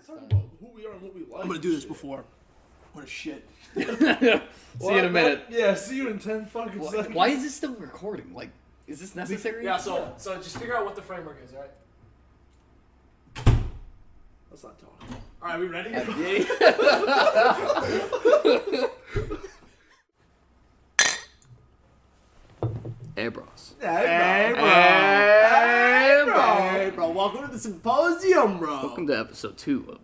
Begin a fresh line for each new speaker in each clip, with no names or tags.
Let's talk about who we are and what we like.
I'm gonna do this before. What a shit.
See you in a minute.
Yeah, see you in 10 fucking seconds.
Why is this still recording? Like, is this necessary?
Yeah, so just figure out what the framework is, alright?
Let's not talk.
Alright, we ready?
Hey, bros.
Hey,
bro. Welcome to the Symposium, bro.
Welcome to episode 2 of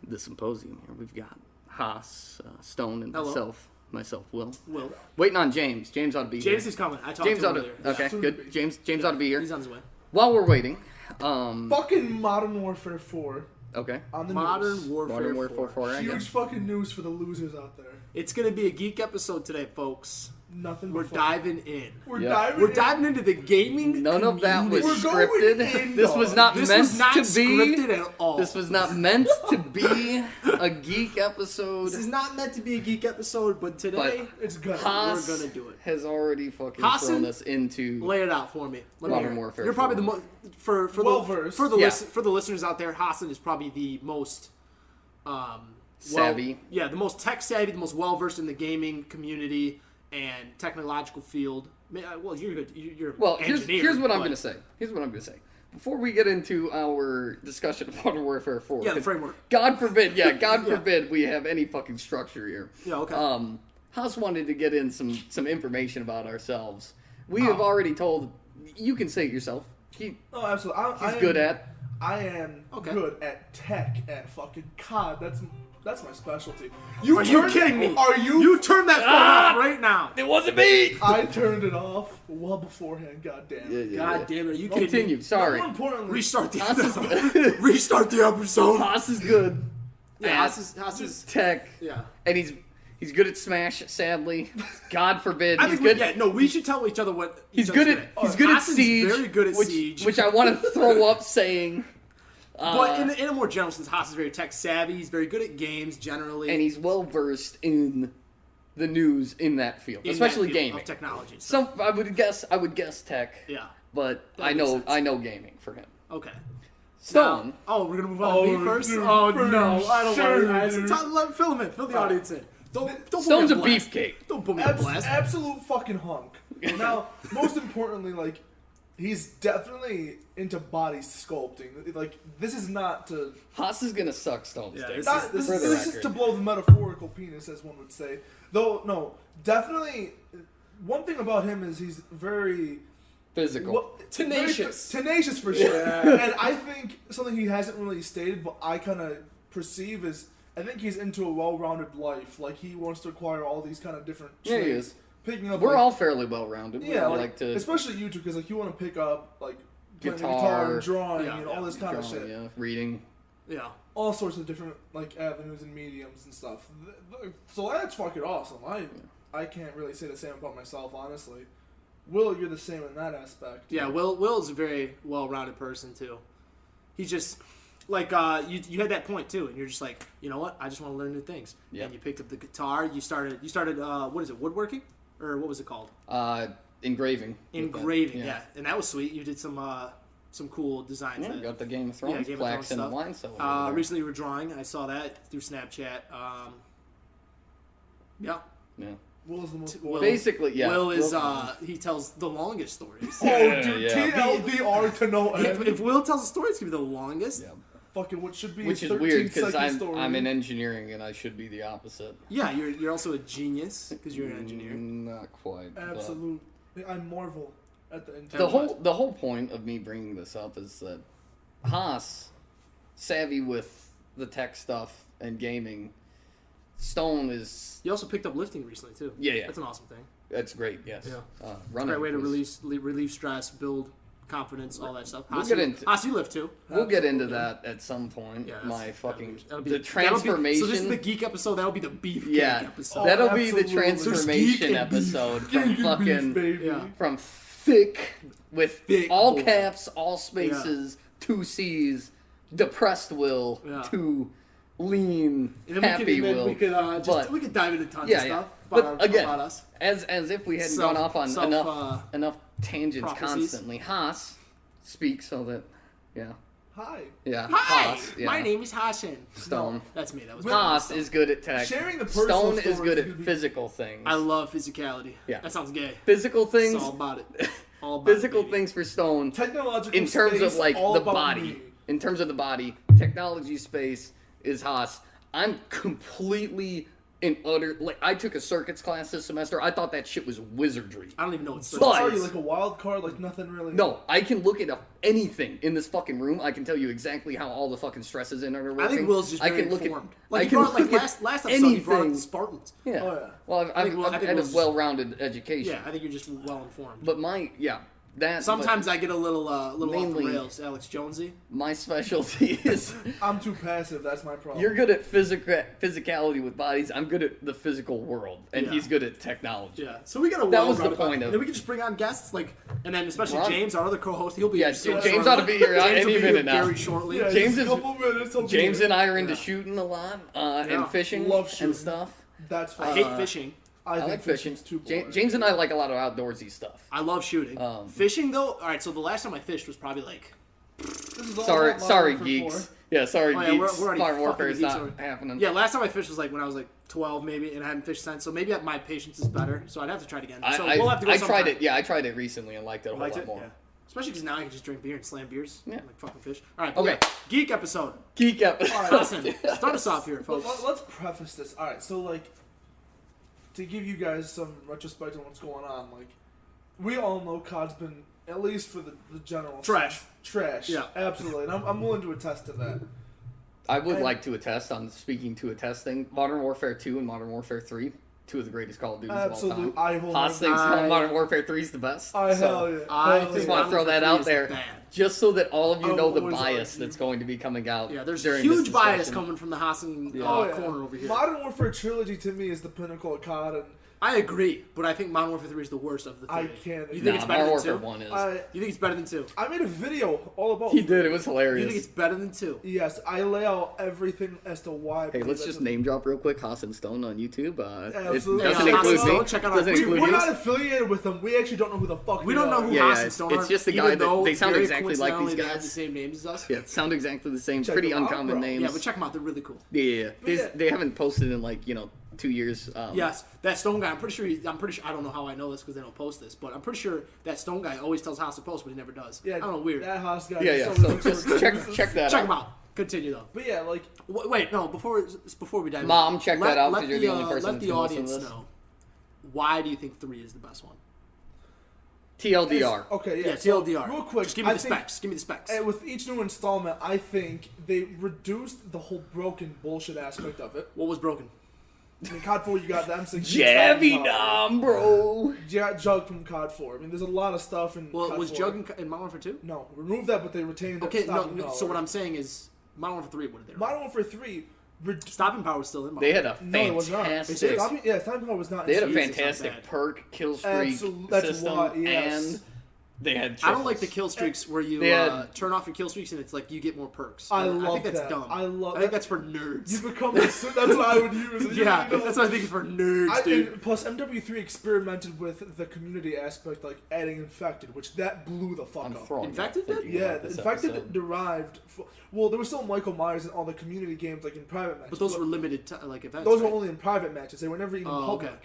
the Symposium here. We've got Haas, Stone, and
Hello.
myself, Will.
Will.
Waiting on James. James ought to be here.
James is coming. I talked
James
to
ought
him
to.
earlier.
Okay, good. James ought to be here.
He's on his way.
While we're waiting,
fucking Modern Warfare 4
okay.
on the
Modern
news.
Warfare
4, I
Huge
guess.
fucking news for the losers out there.
It's gonna be a geek episode today, folks.
Nothing.
We're
but fun.
diving in.
We're
Yeah.
diving
into the gaming.
None of that was
We're going
scripted.
in,
This
dog.
was not
This
meant
was not
to be.
scripted at all.
This was not meant to be a geek episode.
This is not meant to be a geek episode, but today
It's good.
Haas
we're gonna do it.
has already fucking
Hassan,
thrown us into.
lay it out for me. Let me
Modern
hear it.
Warfare
You're probably
4.
the most for
Well-versed.
Yeah.
for the listeners out there. Hassan is probably the most
Savvy.
the most tech savvy, the most well versed in the gaming community and technological field. Well, you're good. You're
Well,
an
here's
engineer,
what I'm
but-
going to say. Here's what I'm going to say. Before we get into our discussion of Modern Warfare 4.
Yeah, the
'cause
framework.
God forbid, forbid we have any fucking structure here.
Yeah, okay.
Haas wanted to get in some information about ourselves. We have already told. You can say it yourself.
Oh, absolutely.
He's good at.
I am
Okay.
good at tech, at fucking COD. That's my specialty.
Are you kidding me?
Are you?
You turn that phone off right now.
It wasn't me.
I turned it off well beforehand. Goddamn.
Yeah.
God damn it! Are you kidding me?
Continue. Sorry.
More importantly,
Restart the
Haas is
episode. Restart the episode.
Haas is good.
Yeah,
at
Haas is
tech.
yeah.
And he's good at Smash. Sadly, God forbid.
I
He's
think
good.
we should tell each other what
He's
each
good
other's
at
Hassan's
Siege.
Very good at
which,
Siege.
which I want to throw up saying.
But in a more general sense, Haas is very tech savvy. He's very good at games generally,
And he's well versed in the news in that field,
in
especially
that field
gaming.
of technology.
Some I would guess tech.
Yeah.
But
That
I
makes
know
sense.
I know gaming for him.
Okay.
Stone.
We're gonna move on to me first.
dude,
Oh
for
no, I don't
sure,
want to.
dude.
Fill him in. Fill the audience in. Don't put
Stone's
me
a
on blast.
beefcake.
Don't put me on blast.
absolute fucking hunk. Now, most importantly, like, he's definitely into body sculpting. Like, this is not to
Haas is gonna suck Stone's
Yeah,
dick.
this
not, this,
for
is,
the
this is
record.
to blow the metaphorical penis, as one would say. Though, no, definitely. One thing about him is he's very
Physical.
Tenacious.
tenacious for sure. And I think something he hasn't really stated, but I kind of perceive is I think he's into a well-rounded life. Like he wants to acquire all these kind of different
Yeah, he
traits.
is.
Picking up.
We're
like,
all fairly well rounded.
yeah,
we
like,
like to
especially you two, because like you want to pick up like playing the
Guitar.
guitar and drawing
Yeah,
and all this kind of
drawing,
shit.
yeah, reading.
Yeah.
All sorts of different like avenues and mediums and stuff. So that's fucking awesome. I can't really say the same about myself, honestly. Will, you're the same in that aspect.
Yeah. Will's a very well-rounded person too. He's just like you had that point too, and you're just like, you know what? I just want to learn new things.
Yeah.
And you picked up the guitar. You started what is it? Woodworking, or what was it called?
Engraving.
Engraving. Yeah. And that was sweet. You did some cool designs.
Yeah,
that-
got the Game of Thrones
Game of
plaques
Thrones
and the
stuff.
wine cellar.
Recently, you were drawing. I saw that through Snapchat. Yeah.
Yeah.
Will's the most.
Will-
Basically, yeah.
Will is
Will-
he tells the longest stories.
Oh, dude,
Yeah.
TLDR to no
if,
end.
if Will tells a story, it's gonna be the longest.
Yeah.
Fucking what should be
Which
his
is weird
13
because
second story.
I'm in engineering and I should be the opposite.
Yeah, you're also a genius because you're an engineer.
Not quite. but
Absolute. I marvel at the intent.
The whole point of me bringing this up is that Haas, savvy with the tech stuff and gaming, Stone is
You also picked up lifting recently too.
Yeah.
That's an awesome thing.
that's great. Yes.
Yeah.
Running
Great way to
was-
relieve stress, build confidence, all that stuff.
We'll
Haas,
get into-
Haas, you lift too.
We'll get into that at some point.
Yeah,
My fucking
that'll be
the
that'll
transformation.
so this is the geek episode. That'll be the beefcake
yeah,
episode.
that'll be the
absolutely.
transformation
There's geek and beef.
episode
Geek
from
and
fucking
beef, baby.
Yeah.
from thick with
Thick
all
boy.
caps, all spaces, 2 C's, depressed Will
Yeah.
to lean,
And then
happy
we
Will.
could
But-
we could dive into tons
Yeah,
of
yeah.
stuff
But
about,
again,
about us.
as if we hadn't
Self-
gone off on
self,
enough tangents
prophecies.
constantly. Haas speaks so that, yeah.
Hi.
Yeah.
Hi,
Haas, yeah.
my name is Hassan.
Stone.
No, that's me. That was
Haas
Stone.
is good at tech.
Sharing the personal
Stone is
stories
good
is
at
gonna be-
physical things.
I love physicality.
Yeah.
That sounds gay.
Physical things.
It's all about it. All about
Physical
it, baby.
things for Stone.
Technological
In terms
space,
of like
all
the
about
body.
me.
In terms of the body, technology space is Haas. I'm completely and utter like I took a circuits class this semester. I thought that shit was wizardry.
I don't even know what
So
But-
are you like a wild card? Like nothing really.
No, I can look at anything in this fucking room. I can tell you exactly how all the fucking stresses in it are working.
I think Will's just very
can look
informed.
At,
Like
I
he
can
brought like
look at
last episode he brought up
anything.
the Spartans.
Yeah.
Oh, yeah.
Well,
I think
I've
Will's
had a
just-
well-rounded education.
Yeah, I think you're just well informed.
But that
Sometimes I get a little off the
mainly-
rails, Alex Jonesy.
my specialty is
I'm too passive. That's my problem.
you're good at physicality with bodies. I'm good at the physical world, and
Yeah.
he's good at technology.
Yeah, so we got a
That was the
well-rounded
point
body.
of-
Then we can just bring on guests, like, and then especially
Ron-
James, our other co-host, he'll be
Yeah,
here soon.
James
shortly.
ought to be here
James
any
will be
minute
here
now.
very shortly.
Yeah,
James
just
is-
a couple minutes. I'll be
James
here.
and I are into
Yeah.
shooting a lot
Yeah.
and fishing
Love shooting.
and stuff.
That's
I
fine.
hate fishing.
I like fishing.
fishing's too boring.
James and I like a lot of outdoorsy stuff.
I love shooting. Fishing though, all right. So the last time I fished was probably like,
This is all
Sorry,
about
sorry,
Modern
geeks.
Warfare
Yeah, sorry,
Oh, yeah, we're
geeks.
already
Modern Warfare
fucking
is
geeks
not
already.
happening.
yeah. Last time I fished was like when I was like 12 maybe, and I hadn't fished since. So maybe my patience is better. So I'd have to try it again. So we'll have to go
I
sometime.
tried it. Yeah, I tried it recently and liked it a whole
Liked
lot
it?
more.
Yeah. Especially because now I can just drink beer and slam beers.
Yeah.
Like fucking fish. All right.
Okay.
Yeah, geek episode.
Geek up.
Listen, start us off here,
But
folks.
let's preface this. All right, so like, to give you guys some retrospect on what's going on, like, we all know COD's been, at least for the general
Trash.
Trash.
Yeah.
Absolutely, and I'm willing to attest to that.
I would
And-
like to attest on speaking to attesting. Modern Warfare 2 and Modern Warfare 3, two of the greatest Call of Duties of all
Absolutely,
time.
I hold
Haas
my-
thinks
I-
Modern Warfare 3 is the best.
I
So,
hell yeah.
I
Hell
just
yeah.
want to throw that out there,
Bad.
just so that all of you
I
know the
always
bias
argue.
that's going to be coming out.
Yeah, there's
during
huge
this
bias
discussion.
coming from the Hassan
Oh, yeah.
corner over here.
Modern Warfare Trilogy to me is the pinnacle of COD, and
I agree, but I think Modern Warfare 3 is the worst of the three.
I can't.
You
Nah,
think it's better
Modern
than
Warfare
2?
1 is.
You think it's better than 2?
I made a video all about.
He did. It was
You
hilarious.
think it's better than 2?
Yes, I lay out everything as to why. I
Hey,
believe
let's
that's
just
a-
name drop real quick. Haas and Stone on YouTube. It
Absolutely.
doesn't
Yeah,
include
Haas
me.
and Stone, check out our-
Doesn't
we-
include
We're
you.
not affiliated with them. We actually don't know who the fuck.
We
they
don't know
are.
who
Yeah,
Haas
yeah,
and Stone
it's
are,
just the
even
guy that-
though
they sound
very
exactly like
coincidentally
these
they have
guys.
the same names as us.
Yeah, sound exactly the same.
Check
Pretty
them out,
uncommon
bro.
names.
Yeah, but check them out. They're really cool.
Yeah.
yeah.
They haven't posted in like 2 years.
Yes, that Stone guy. I'm pretty sure. I don't know how I know this because they don't post this, but I'm pretty sure that Stone guy always tells Haas to post, but he never does.
Yeah,
I don't know. Weird.
That Haas guy.
Yeah,
is
yeah.
so
So
ridiculous.
just check that
Check
out.
him out. Continue though.
But yeah, like
Wait, no. Before we dive in,
Mom, check that out,
let
'cause you're the only person
Let
that's
the
gonna listen to
audience
this.
know why do you think 3 is the best one?
TLDR.
okay, yeah.
Yeah,
so,
TLDR.
real quick,
Just give me
I
the
think-
specs. Give me the specs.
And with each new installment, I think they reduced the whole broken bullshit aspect of it.
What was broken?
In COD 4, you got the M16.
Jabby Dom, bro.
You got Jug from COD 4. I mean, there's a lot of stuff in
Well,
COD
was
4.
Jug in Modern Warfare 2?
No, remove that, but they retained
Okay,
stopping
no.
power.
So what I'm saying is Modern Warfare 3. What did they?
Modern Warfare 3...
Stopping power was still in. Modern
They had a
No, it was not.
fantastic.
It's-
Yeah, stopping power was not...
They had a
in
Jesus,
fantastic
not bad.
perk kill streak
Absolutely, that's
system,
why, yes.
and they had.
I don't like the
triples.
kill streaks where you
They had-
turn off your kill streaks and it's like you get more perks.
I
I
love
think that's
that.
dumb.
I love
I think
that.
that's for nerds.
You become... that's what I would use.
yeah,
You know?
that's what I think is for nerds, dude.
And plus, MW3 experimented with the community aspect, like adding infected, which that blew the fuck
I'm
up.
throwing
Infected
up thinking
Yeah,
about
the
this
infected
episode.
derived. Well, there was still Michael Myers in all the community games, like in private matches.
But those were limited like events.
those were
right?
only in private matches. They were never even
Oh,
public.
okay.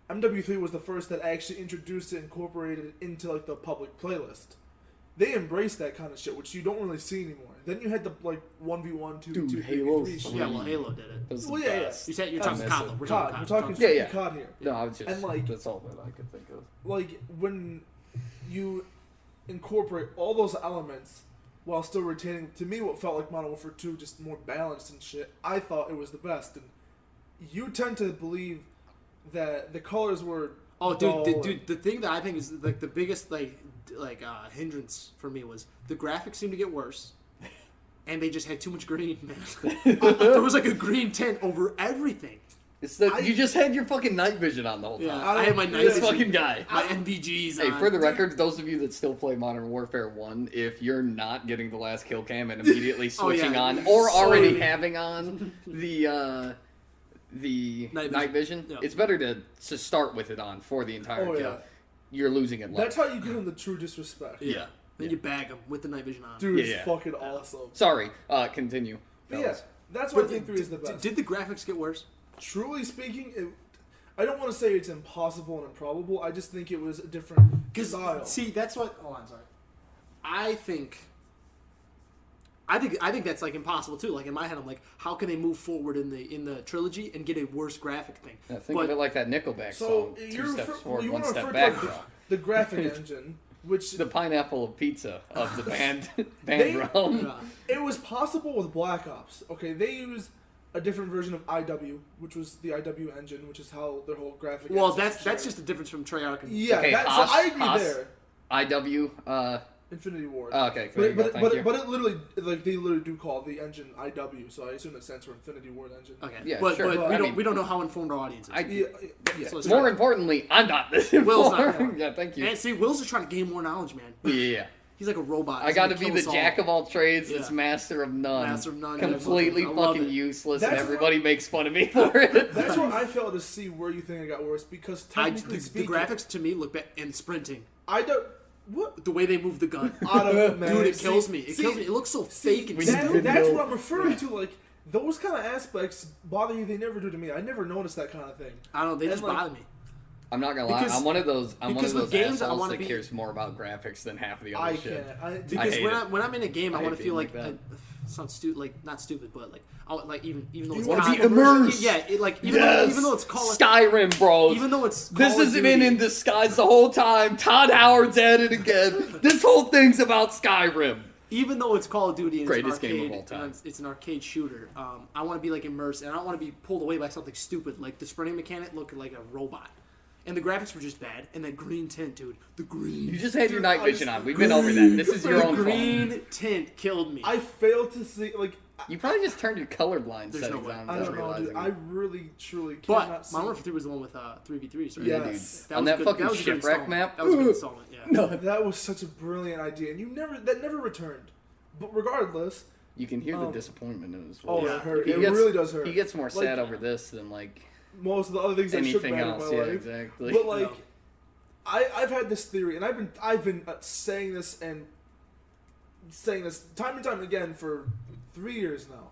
MW3 was the first that actually introduced it, incorporated it into like the public playlist. They embraced that kind of shit, which you don't really see anymore. Then you had the like 1v1, 2v2,
Dude,
3v3
Halo
shit.
3.
Yeah, well, Halo did it.
It was the
Well, yeah, yeah.
best.
You're
I
talking
miss
COD
it.
though. We're
COD.
talking
We're
COD.
talking
Yeah,
strictly
yeah.
COD here.
No, I was just
And, like-
that's all that I could think of.
Like when you incorporate all those elements while still retaining, to me, what felt like Modern Warfare 2, just more balanced and shit. I thought it was the best, and you tend to believe that the colors were.
Oh,
dull
dude, the thing that I think is like the biggest hindrance for me was the graphics seemed to get worse, and they just had too much green, man. There was like a green tint over everything.
It's the you just had your fucking night vision on the whole time.
Yeah,
I
I had my
don't-
night
This
yeah.
vision,
fucking guy.
my NVGs.
Hey,
on.
for the record, those of you that still play Modern Warfare 1, if you're not getting the last kill cam and immediately
Oh, yeah,
switching on,
you're
or already
sorry.
having on the night vision,
Yeah.
it's better to start with it on for the entire
Oh,
kill.
yeah.
You're losing it live.
That's how you give them the true disrespect.
Yeah. Then you bag them with the night vision on.
Dude, it's
Yeah.
fucking awesome.
Sorry, continue.
But yeah,
fellas.
that's why I
But
think 3 is the best.
Did the graphics get worse?
Truly speaking, I don't want to say it's impossible and improbable. I just think it was a different style.
See, that's what. Oh, I'm sorry. I think that's like impossible too. Like in my head, I'm like, how can they move forward in the trilogy and get a worse graphic thing?
Yeah, think of it like that Nickelback
So
song.
you're
2 steps forward,
you
1
want to
step
refer
back.
to like the graphic engine, which
The pineapple of pizza of the band
They-
realm.
Yeah.
it was possible with Black Ops. Okay, they used a different version of IW, which was the IW engine, which is how their whole graphic.
Well,
engine
that's
shared.
just the difference from Treyarch and
Yeah,
Okay,
so
Haas-
I agree
Haas-
there.
IW.
Infinity Ward.
Okay, there you go, thank you.
But it literally, like, they literally do call the engine IW, so I assume it stands for Infinity Ward engine.
Okay,
Yeah,
but,
sure.
but
I
we
mean-
don't know how informed our audience is.
Yeah.
So it's
More
not-
importantly, I'm not this
Will's not.
informed. Yeah, thank you.
And see, Will's just trying to gain more knowledge, man.
Yeah.
He's like a robot.
I
He's
got to
gonna
be
kill
the
us all.
jack of all trades,
Yeah.
it's master of none.
Master of none,
Completely
I love
fucking
it.
useless,
That's
and everybody makes fun of me for it.
That's where I failed to see where you think it got worse, because technically
The
speaking,
graphics to me look bad, and sprinting.
I don't. What?
The way they move the gun.
I don't know, man.
Dude, it
See-
kills me. It
see-
kills me. It looks so
see,
fake and
we need
stupid.
video.
that's what I'm referring to. Like, those kind of aspects bother you. They never do to me. I never noticed that kind of thing.
I don't know. They
And,
just
like,
bother me.
I'm not gonna lie,
Because-
I'm one of those
because with games, I
assholes
wanna
that
be-
cares more about graphics than half the other
I
shit.
can't.
Because
hate
when,
it.
when I'm in a game, I
I
want
hate
to feel
being
like
like
sounds stupid, like not stupid, but like even though
You
it's
wanna
COD,
be immersed.
Yeah, even
Yes!
though it's Call of
Skyrim, bros.
even though it's
This
Call of
has been
Duty,
in disguise the whole time. Todd Howard's at it again. This whole thing's about Skyrim.
even though it's Call of Duty and
Greatest
it's an
game
arcade,
of all time.
and it's an arcade shooter. I want to be like immersed, and I don't want to be pulled away by something stupid like the sprinting mechanic looked like a robot. And the graphics were just bad. And that green tint, dude. The green.
You just had your
Dude,
night
I
vision
just-
on. We've been over that. This is your
The
own fault.
green tint killed me.
I failed to see, like,
You probably just turned your colorblind
There's no
settings
way.
on
I
without
don't know,
realizing
dude.
it.
I really, truly
but
cannot see.
Modern Warfare 3 was the one with 3v3s, right?
Yeah.
Yeah, dude.
Yes.
On
was
that
good.
fucking
That was a good
shipwreck
installment.
map.
That was a good installment, yeah.
No,
That was such a brilliant idea, and that never returned. But regardless,
you can hear the
Um,
disappointment in his
oh,
voice.
Yeah.
it hurt.
He
It
gets-
really does hurt.
He gets more sad
Like,
over this than like
most of the other things that shook
anything
bad
else.
in my
Yeah,
life.
exactly.
But like,
No.
I've had this theory, and I've been saying this time and time again for 3 years now.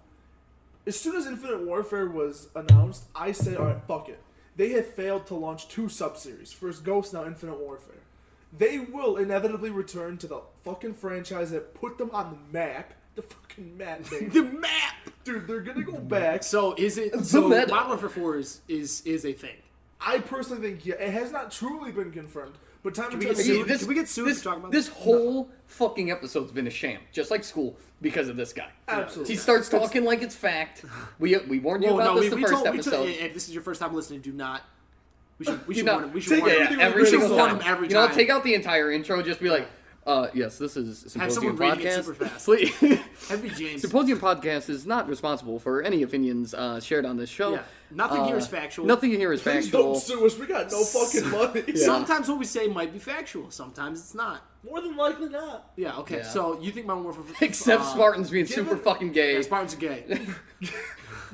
As soon as Infinite Warfare was announced, I said, all right, fuck it. They have failed to launch 2 sub-series. First Ghost, now Infinite Warfare. They will inevitably return to the fucking franchise that put them on the map. The fucking map, baby.
The map!
Dude, they're gonna go back.
So is it...
The
So
meta.
Modern Warfare 4 is a thing.
I personally think, yeah, it has not truly been confirmed, but time and
we
time
get
again...
sued? Can we get sued to talk about
this
this?
whole fucking episode's been a sham, just like school, because of this guy.
Absolutely.
He starts talking like it's fact. We warned you
Well,
about
no,
this the first
we
episode.
told, if this is your first time listening, do not... We should
You know,
warn him. We should
take
warn
it-
him.
everything
every
with a
single
grain of
time.
salt.
Every
You know,
time.
take out the entire intro. Just be like, yes, this is Symposium
someone reading it
Podcast.
super fast.
Please.
That'd be James.
Symposium Podcast is not responsible for any opinions shared on this show.
Yeah. Nothing here is factual.
Nothing here is
Please
factual.
don't sue us. We got no fucking money.
Yeah.
Sometimes what we say might be factual. Sometimes it's not.
More than likely not.
Yeah, okay.
Yeah.
So you think Modern Warfare...
Except Spartans being
given-
super fucking gay.
Yeah, Spartans are gay.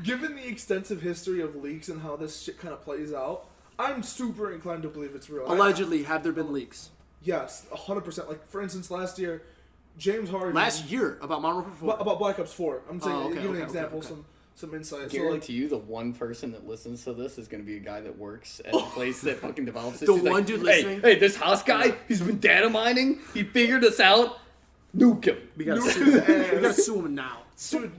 Given the extensive history of leaks and how this shit kind of plays out, I'm super inclined to believe it's real.
Allegedly, have there been leaks?
Yes, 100%. Like, for instance, last year, James Harden...
Last year, about Modern Warfare 4.
About Black Ops 4. I'm saying,
Oh, okay,
give an
okay,
example,
okay.
some insight. So, like,
Guarantee you, the one person that listens to this is going to be a guy that works at the place that fucking develops this.
The
He's
one
like,
dude
hey,
listening?
Hey, this Haas guy, he's been data mining. He figured us out. Nuke him.
We gotta
Nuke
sue
his
him. We gotta
ass.
sue him now.
dude,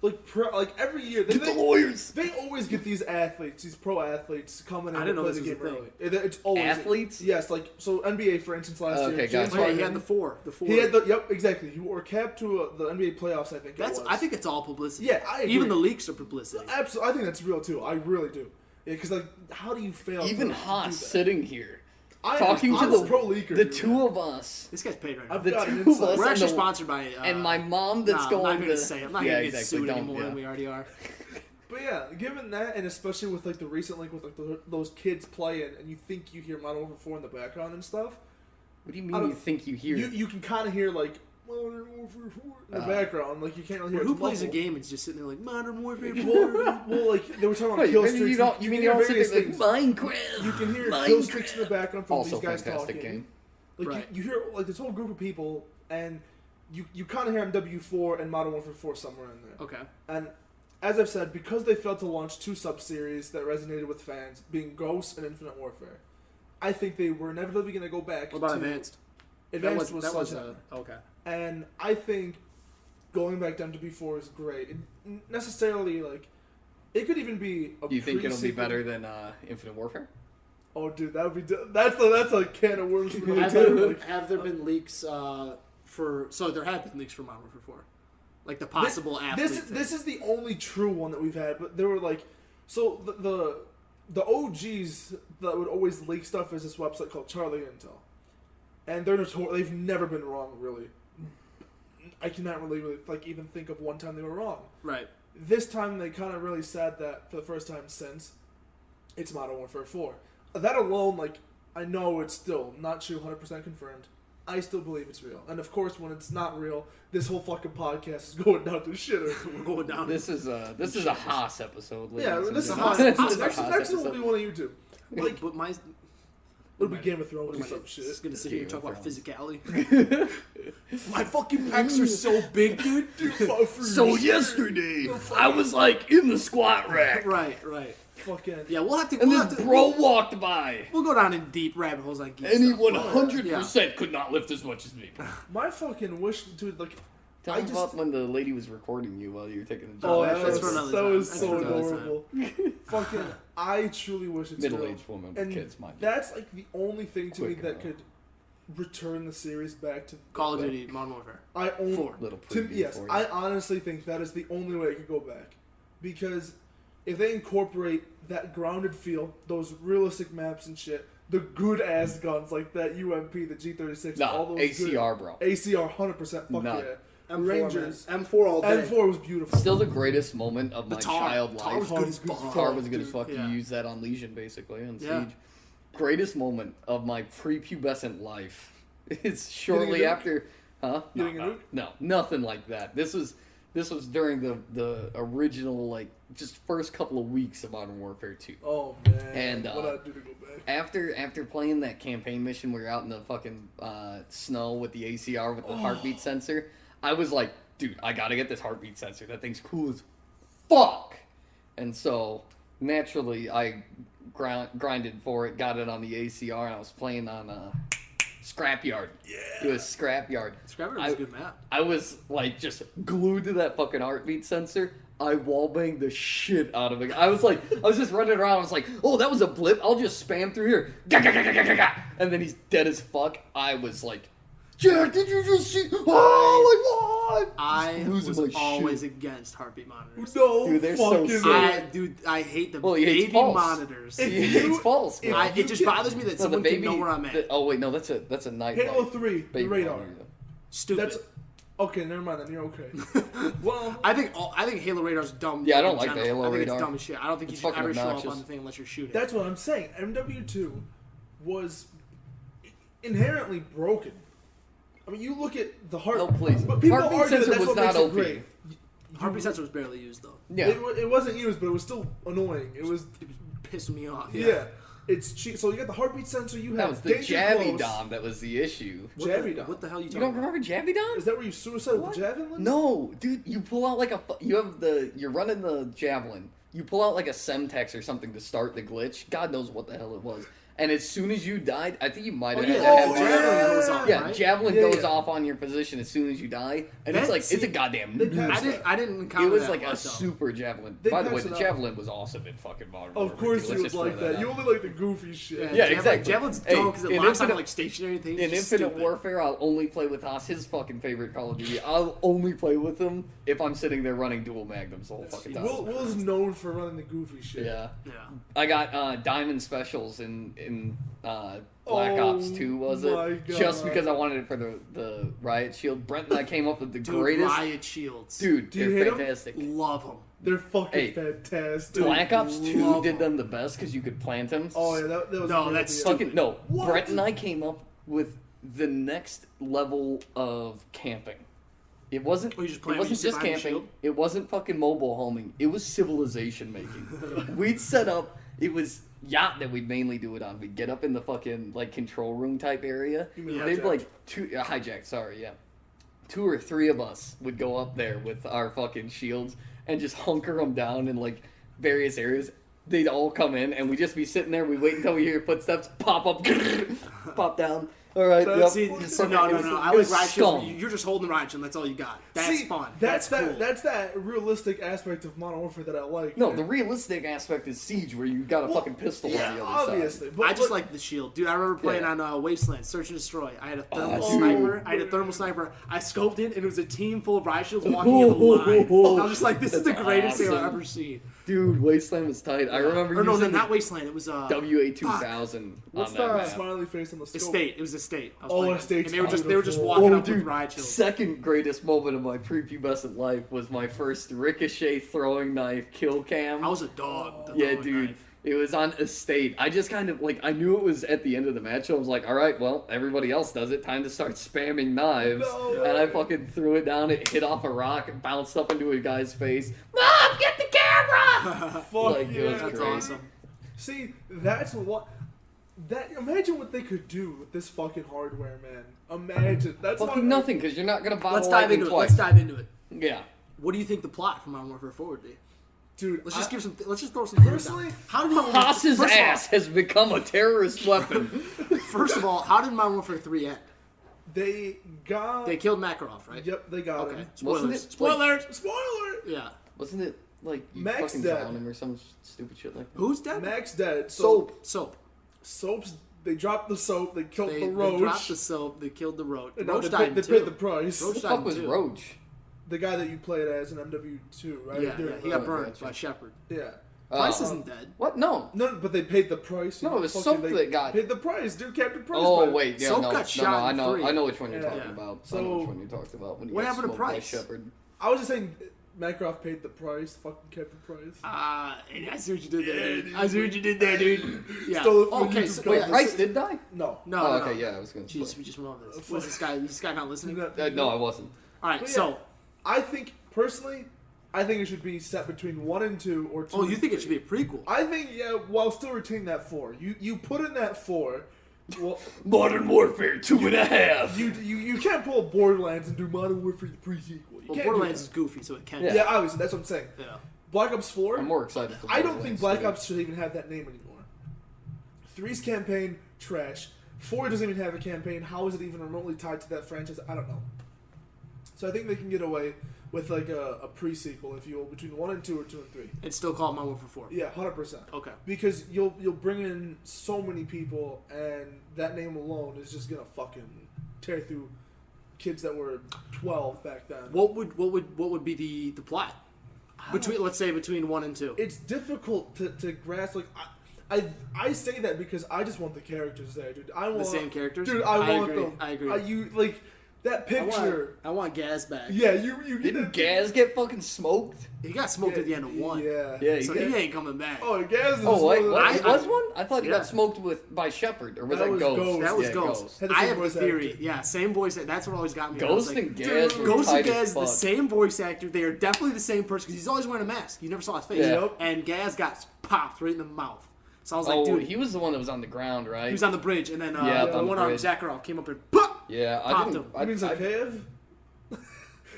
like every year...
Get the lawyers.
They always get these athletes, these pro athletes, coming in
I
and
didn't know
play
this
the
was
game
a thing.
early. It's always
Athletes?
Yes, like so NBA for instance last
Okay,
year. James
gotcha.
Oh, yeah, he
Harden,
had the four. The four.
he had the yep exactly. He wore a cap to the NBA playoffs. I think
That's.
it was.
I think it's all publicity.
Yeah, I agree.
Even the leaks are publicity.
absolutely. I think that's real too. I really do. Yeah, because like, how do you fail?
Even
to do
Haas
that?
sitting here,
I am-
talking to
I'm a
the
pro leaker.
the
dude.
two of us,
This guy's paid right now.
I've
the
got
two
an
of
insight.
us,
We're actually
and the-
sponsored by.
and my mom that's
I'm
going
not gonna
to
say. I'm not
yeah,
gonna get
exactly,
sued
don't,
anymore
yeah.
than we already are.
But yeah, given that, and especially with like the recent like with like those kids playing, and you think you hear Modern Warfare 4 in the background and stuff.
What do you
I
mean
don't-
you think you hear?
You can kind of hear like Modern Warfare 4 in the
Oh.
background, like you can't really hear.
Who
it's
plays a
muffled.
game and is just sitting there like Modern Warfare 4?
Well, like they were talking about
Wait,
kill
maybe
streaks.
you don't. You mean you
can
don't
hear
sit there
various
like
things.
Minecraft?
You can hear
Minecraft.
kill streaks in the background from
Also
these guys
fantastic
talking.
game.
Like
Right.
you hear like this whole group of people, and you kind of hear MW4 and Modern Warfare 4 somewhere in there.
Okay.
And as I've said, because they failed to launch 2 sub-series that resonated with fans, being Ghost and Infinite Warfare, I think they were inevitably going to go back
What about
to...
Advanced?
Advanced was
okay.
And I think going back to MW4 is great. It necessarily, like, it could even be a
You think it'll be
pre-sequel.
better than Infinite Warfare?
Oh, dude, that would be... That's a can of worms for me, too.
Have there been leaks for... So there have been leaks for Modern Warfare 4. Like the possible
This is the only true one that we've had, but there were like... So the OGs that would always leak stuff is this website called Charlie Intel. And they've never been wrong, really. I cannot really like even think of one time they were wrong.
Right.
This time they kind of really said that for the first time since it's Modern Warfare 4. That alone, like, I know it's still not true, 100% confirmed. I still believe it's real. And of course, when it's not real, this whole fucking podcast is going down to shitter.
We're going down.
This is a Haas episode.
Yeah,
ladies and
this is
gentlemen.
Haas.
This is a Haas
Next one will
episode.
be one of you two. Like,
but my...
it'll be Game of Thrones
What
or
am I
some shit.
just gonna sit here and talk about
Thrones.
physicality? My fucking pecs are so big, dude.
So yesterday, I was like in the squat rack,
Right.
Fucking...
Yeah, we'll have to.
and
We'll,
this
have to
bro walked by,
we'll go down in deep rabbit holes on geek
and he
stuff.
100% could not lift as much as me.
My fucking wish, dude, like...
Tell me about when the lady was recording you while you were taking a job.
Oh,
that's
that
for another
was
time.
so
That's for another
adorable. Fucking, I truly wish it's real.
Middle-aged woman with
And
kids, mind you.
that's like the only thing to me
Quick,
that could return the series back to
Call of Duty Modern Warfare.
I own
4.
Little
to,
preview
yes,
for you.
I honestly think that is the only way it could go back, because if they incorporate that grounded feel, those realistic maps and shit, the good ass guns like that UMP, the G36, all
Nah,
those
ACR, bro.
good, ACR 100%. Fuck
Nah.
yeah.
M4,
Rangers.
man. M4 all day.
M4 was beautiful.
Still the greatest moment of my child
Tar
life.
was good as fuck.
Tar was good as
dude.
fuck.
Yeah.
You use that on Legion, basically, on
Yeah.
Siege. Greatest moment of my prepubescent life. It's shortly
Getting a nuke?
after... Huh?
Getting a nuke?
No, nothing like that. This was during the original, like, just first couple of weeks of Modern Warfare 2.
Oh man.
And,
what I do to go back.
After playing that campaign mission where you're out in the fucking snow with the ACR with the heartbeat sensor, I was like, dude, I gotta get this heartbeat sensor. That thing's cool as fuck. And so, naturally, I grinded for it, got it on the ACR, and I was playing on Scrapyard. Yeah. It was Scrapyard.
Scrapyard was a good map.
I was, like, just glued to that fucking heartbeat sensor. I wallbanged the shit out of it. I was just running around. I was like, oh, that was a blip. I'll just spam through here. Gah, gah, gah, gah, gah, gah. And then he's dead as fuck. I was like, Jack, did you just see? Oh, like, what?
I
Losing
was
my
always
shit.
against heartbeat monitors.
No,
Dude, they're so
fucking
sick.
I hate the
Well, he hates
baby
false.
monitors.
If
It's false.
if
bro.
you
It just
get-
bothers me that
No, the
someone
baby.
can know where I'm at.
Oh wait, no, that's a night.
Halo
light.
3, the
Baby
radar.
monitor.
Stupid.
That's okay. Never mind. Then you're okay. Well,
I think Halo Radar's dumb.
Yeah, I don't
in
like the
general.
Halo
I think
Radar.
It's dumb as shit. I don't think
It's
you should
fucking
ever show up
obnoxious.
on the thing unless you're shooting.
that's what I'm saying. MW2 was inherently broken. I mean, you look at the heart.
No, please.
But people
Heartbeat
argue that
sensor
that's
was
what
not
makes it
OP.
great.
Heartbeat sensor was barely used though.
Yeah.
It wasn't used, but it was still annoying. It was
It was pissing me off.
yeah. It's cheap. So you got the heartbeat sensor. You
That
have
was the
danger
Jabby
close.
Dom that was the issue.
Jabby Dom.
What the hell are you
You
talking
don't
about?
remember Jabby Dom?
Is that where you suicide with the javelin?
No, dude, you pull out like you're running the javelin. You pull out like a Semtex or something to start the glitch. God knows what the hell it was. And as soon as you died, I think you might have had to have
Javelin goes off,
Yeah,
right?
javelin
Yeah,
goes
yeah.
off on your position as soon as you die, and
That-
it's like
see,
it's a goddamn.
they
noob.
passed
I didn't encounter
It was
that
like a
much, though.
super javelin.
They
By the way,
passed
the
it out.
javelin was awesome in fucking Modern
Of
Warfare
course
2.
it
Let's
was
just
like
throw
that.
out.
You only like the goofy shit.
Yeah, exactly.
Javelin's
Hey,
dumb because it
in
locks onto
Infinite-
like stationary things.
In
It's
Infinite
stupid.
Warfare, I'll only play with Haas, his fucking favorite Call of Duty. I'll only play with him if I'm sitting there running dual magnums the whole fucking time.
Will's known for running the goofy shit.
Yeah.
Yeah.
I got Diamond Specials in Black Ops 2, was
my
it?
God.
Just because I wanted it for the Riot Shield. Brent and I came up with the
Dude,
greatest.
riot shields.
Dude,
Do you
they're
hate 'em?
fantastic.
Love them.
They're fucking
Hey,
fantastic.
Black Ops 2
love
did
'em.
them the best because you could plant them.
Oh yeah, that was
No,
a great
that's
idea.
Fucking no.
What?
Brent and I came up with the next level of camping. It wasn't.
Well, you just
It
plant
wasn't
when you
just
survive the
camping.
shield?
It wasn't fucking mobile homing. It was civilization making. We'd set up. It was yacht that we'd mainly do it on. We'd get up in the fucking like control room type area.
You mean
They'd
hijacked?
like hijacked. Sorry, yeah. 2 or 3 of us would go up there with our fucking shields and just hunker them down in like various areas. They'd all come in, and we'd just be sitting there. We wait until we hear footsteps pop up, pop down. All right.
That's-
Yep.
See, no. I
it
like
was
riot
scum.
shield. You're just holding the riot shield. That's all you got. That's
See,
fun.
That's
cool.
that realistic aspect of Modern Warfare that I like.
No, the realistic aspect is Siege, where you got a fucking pistol on the other
obviously.
side.
But,
I just like the shield, dude. I remember playing
Yeah.
on Wasteland, Search and Destroy. I had a thermal
dude.
sniper. I scoped it, and it was a team full of riot shields walking in a line. I was just like, "This is the
That's
greatest thing I've
awesome.
ever seen."
Dude, Wasteland was tight. I remember
Or no,
using
not Wasteland. It was
WA2000
What's
on that
the
map.
smiley face on the scope?
Estate. It was Estate. I was
Oh,
playing it.
Estate's
And they were just
beautiful.
walking
Oh,
up with
dude,
riot shields.
second greatest moment of my prepubescent life was my first ricochet throwing knife kill cam.
I was a dog. with the
Yeah,
throwing
dude.
knife.
It was on Estate. I just kind of, like, I knew it was at the end of the match, so I was like, alright, well, everybody else does it. Time to start spamming knives.
No.
And I fucking threw it down. It hit off a rock and bounced up into a guy's face. Mom, get the camera!
Fuck
Like, it
yeah,
was
That's
great.
awesome.
See, that's what. Imagine what they could do with this fucking hardware, man. Imagine. That's
Fucking
what-
nothing, because you're not going to bottle
Let's dive
lightning
into it.
twice.
Let's dive into it.
Yeah.
What do you think the plot for Modern Warfare 4 would be?
Dude,
Let's just
I-
give some. Let's just throw some. theories
Personally,
out. How did Modern Warfare?
Haas's
first of all-
ass has become a terrorist weapon.
First of all, how did Modern Warfare 3 end?
they got.
They killed Makarov, right?
Yep, they got
Okay.
him.
Spoilers.
Wasn't it,
Spoilers.
Spoiler!
Yeah.
Wasn't it like you
Max
fucking
dead.
drowned him or some stupid shit like that?
Who's dead?
Max dead.
Soap.
Soaps. They dropped the soap. They killed
They
the Roach.
dropped the soap. They killed the Roach.
No,
Roach
they
died
paid,
too.
they paid the price.
Roach
Who the
died
fuck was
too.
Roach?
The guy that you played as in MW2, right?
Yeah,
During
he
the-
got burned
gotcha.
by Shepard.
Yeah.
Price
Oh.
isn't dead.
What? No.
No, but they paid the price. you
No,
know,
it was
fucking-
Soap
they
that got-
paid the price, dude. Captain Price.
Oh
but-
wait, yeah,
Soap
no,
got
no,
shot
I
in
know,
3.
I know which one you're
Yeah.
talking
Yeah.
about. I know
So-
which one you talked about when you
What
got
happened to
smoked by
Price?
Shepard.
I was just saying, Makarov paid the price. Fucking Captain Price.
I see what you did there. Dude. I see what you did there, dude. Yeah.
Stole it from
Okay.
you.
So,
Wait,
yeah,
Price did die?
No.
No.
Oh,
no,
okay,
no.
yeah, I was gonna.
Jeez, we just went over this. Was this guy? This guy not listening? All
No, I wasn't.
right.
But yeah,
So,
I think personally, I think it should be set between 1 and 2 or 2.
oh, you
and
think it
3.
should be a prequel?
I think yeah, while still retaining that 4. You put in that 4. Well,
Modern Warfare 2.5.
you can't pull Borderlands and do Modern Warfare the pre-sequel. You
Well,
can't
Borderlands
do
is goofy, so it can.
Yeah.
that. Yeah, obviously that's what I'm saying.
Yeah.
Black Ops 4.
I'm more excited for.
I don't think Black
Borderlands
Ops should even have that name anymore. 3's campaign, trash. 4 doesn't even have a campaign. How is it even remotely tied to that franchise? I don't know. So I think they can get away with like a pre-sequel, if you will, between 1 and 2 or 2 and 3.
It's still called Modern Warfare 4.
Yeah, 100%.
Okay.
Because you'll bring in so many people, and that name alone is just gonna fucking tear through kids that were 12 back then.
What would be the plot? Let's say between 1 and 2.
It's difficult to grasp. Like I say that because I just want the characters there, dude. I want
The same characters?
dude.
I
want
agree.
them.
I agree.
You like that picture.
I want Gaz back.
Yeah, you get
Didn't
that.
Gaz get fucking smoked?
He got smoked at the end of 1.
Yeah.
Yeah,
So
did.
he ain't coming back.
Oh, Gaz is.
Oh, wait,
one of
what?
the-
It was one? I thought he
Yeah.
got smoked by Shepard, or was
That
that
was
Ghost?
Ghost.
That was
Yeah,
Ghost.
Had the
I
same
have the
voice
theory.
actor.
Yeah, same voice. That's what always got me. I was
Ghost
like,
and Gaz were
Ghost
tight
and
as
Gaz, the
fuck.
same voice actor. They are definitely the same person because he's always wearing a mask. You never saw his face.
Yeah.
Yep.
And Gaz got popped right in the mouth. So I was like,
Oh,
dude,
he was the one that was on the ground, right?
he was on the bridge, and then
Yeah,
the
on the
one arm
bridge.
Zakharov came up and pop.
Yeah, I
Popped
didn't.
him.
That means
I,
Zakeyev?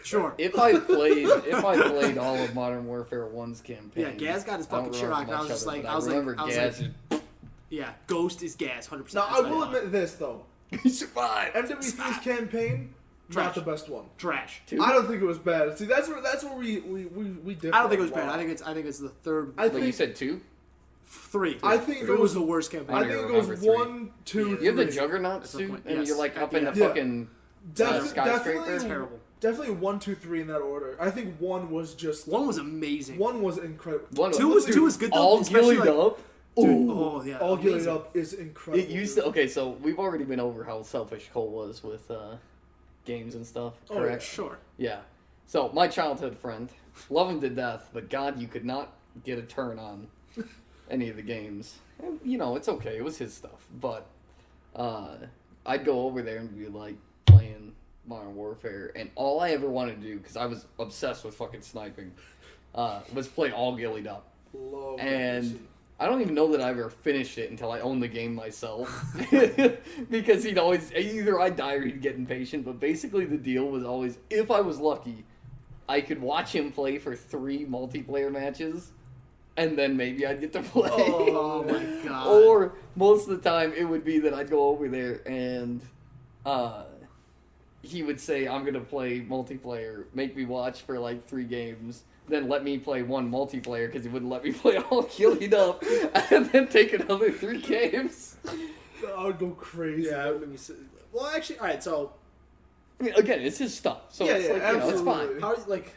Sure.
if I played all of Modern Warfare 1's campaign,
Yeah, Gaz got his
I don't
fucking shit
remember
rocked, and I
much
was just
of it,
like,
but
I was
remember
like,
Gaz.
yeah, Ghost is Gaz, 100%.
Now I
That's what
will
thought.
admit this though.
He survived.
MW3's campaign,
Trash.
not the best one.
Trash.
Two?
I don't think it was bad. See, that's where we differ.
I don't think it was
a
bad.
lot.
I think it's the third,
I
But you
think
said 2?
3.
I think
it was the worst campaign.
I
don't
think
even
it was
remember
1, 2,
You have the
3.
Juggernaut
That's the
suit,
point.
and
Yes.
you're like up in the
Yeah.
fucking
Definitely,
skyscraper.
definitely 1, 2, 3 in that order. I think 1 was just
1 was amazing.
1 was incredible.
Two was good though.
all
especially,
gillied
like,
up.
Dude,
Ooh.
oh yeah,
All Gillied
amazing.
Up is incredible.
It used to. Okay, so we've already been over how selfish Cole was with games and stuff.
Oh,
Correct?
Sure.
Yeah. So my childhood friend, love him to death, but God, you could not get a turn on any of the games. And, you know, it's okay. It was his stuff, but I'd go over there and be like playing Modern Warfare, and all I ever wanted to do, because I was obsessed with fucking sniping, was play all gillied up.
Love
And I don't even know that I ever finished it until I owned the game myself. Because he'd always, either I'd die or he'd get impatient, but basically the deal was always, if I was lucky, I could watch him play for 3 multiplayer matches, and then maybe I'd get to play.
Oh my god.
Or most of the time it would be that I'd go over there and he would say, I'm going to play multiplayer, make me watch for like 3 games, then let me play 1 multiplayer because he wouldn't let me play all queued up, and then take another 3 games.
I would go crazy.
Yeah, well, actually, all right. So,
I mean, again, it's his stuff, so it's like, you know, it's fine.
how like,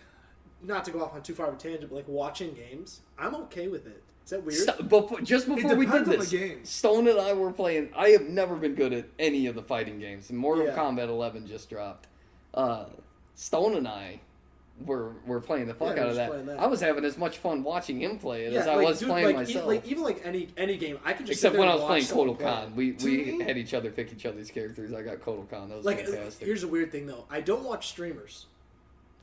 not to go off on too far of a tangent, but like watching games, I'm okay with it. Is that weird?
Just before we did
depends on
this,
the game.
Stone and I were playing. I have never been good at any of the fighting games. And Mortal Kombat 11 just dropped. Stone and I were playing the fuck out of that. I was having as much fun watching him play it as I was playing myself.
Even any game, I could just
except
sit there
when I
and
was playing
watch
Kotal
someone
Khan.
play.
We had each other pick each other's characters. I got Kotal Khan. That was fantastic.
Here's a weird thing though. I don't watch streamers.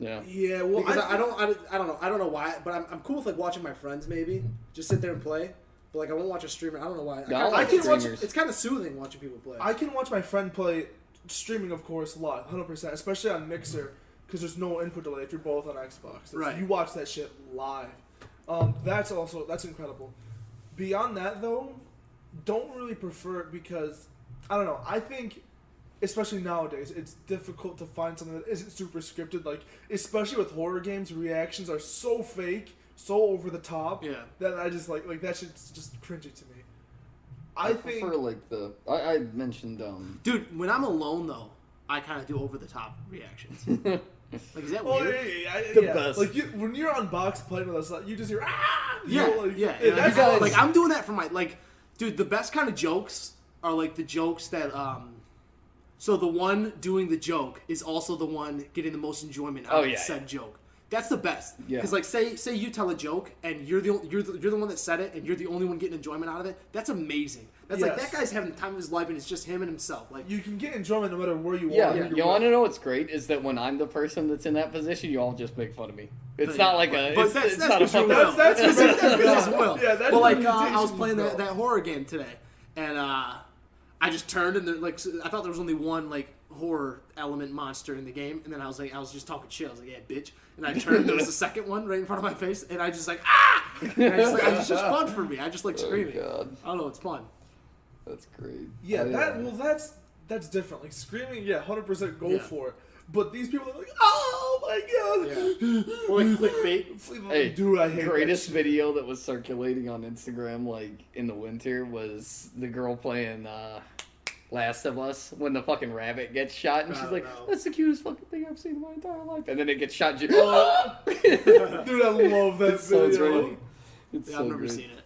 Yeah.
Yeah, well,
Because I don't know why, but I'm cool with like watching my friends maybe just sit there and play. But like I won't watch a streamer. I don't know why.
I
can watch.
streamers.
It's kind of soothing watching people play.
I can watch my friend play streaming, of course, live, 100%, especially on Mixer, because there's no input delay if you're both on Xbox.
Right.
You watch that shit live. That's incredible. Beyond that, though, don't really prefer it because, I don't know, I think, especially nowadays, it's difficult to find something that isn't super scripted. Like, especially with horror games, reactions are so fake, so over the top, that I just, like that shit's just cringy to me. I think
prefer like I mentioned
Dude, when I'm alone though, I kind of do over the top reactions. Like, is that weird?
The best.
Like when you're on box playing with us, you just hear
That's
all.
Like I'm doing that for my dude. The best kind of jokes are like the jokes that So the one doing the joke is also the one getting the most enjoyment out of said joke. That's the best.
Yeah.
Because like say you tell a joke and you're the one that said it and you're the only one getting enjoyment out of it. That's amazing. That's like that guy's having the time of his life and it's just him and himself. Like
you can get enjoyment no matter where you are.
Yeah, you want to know what's great is that when I'm the person that's in that position, you all just make fun of me. It's not like a.
But that's
not a fun.
That's
business will.
Yeah, that's
but like I was playing that horror game today, and I just turned and like I thought there was only one like horror element monster in the game, and then I was just talking shit. I was like, yeah, bitch, and I turned. There was a second one right in front of my face, and I just like And it's just fun for me. I just like screaming.
Oh, God.
I don't know, it's fun.
That's great.
Yeah, that's different. Like screaming, 100% go
Yeah.
for it. But these people are like, oh my god!
Yeah. Or like clickbait.
Hey,
dude, I hate
greatest
that
video that was circulating on Instagram like in the winter was the girl playing Last of Us when the fucking rabbit gets shot and she's like, that's the cutest fucking thing I've seen in my entire life. And then it gets shot and she,
Dude, I love that
it's so
video.
funny. It's
Yeah,
so
I've never
great.
seen it.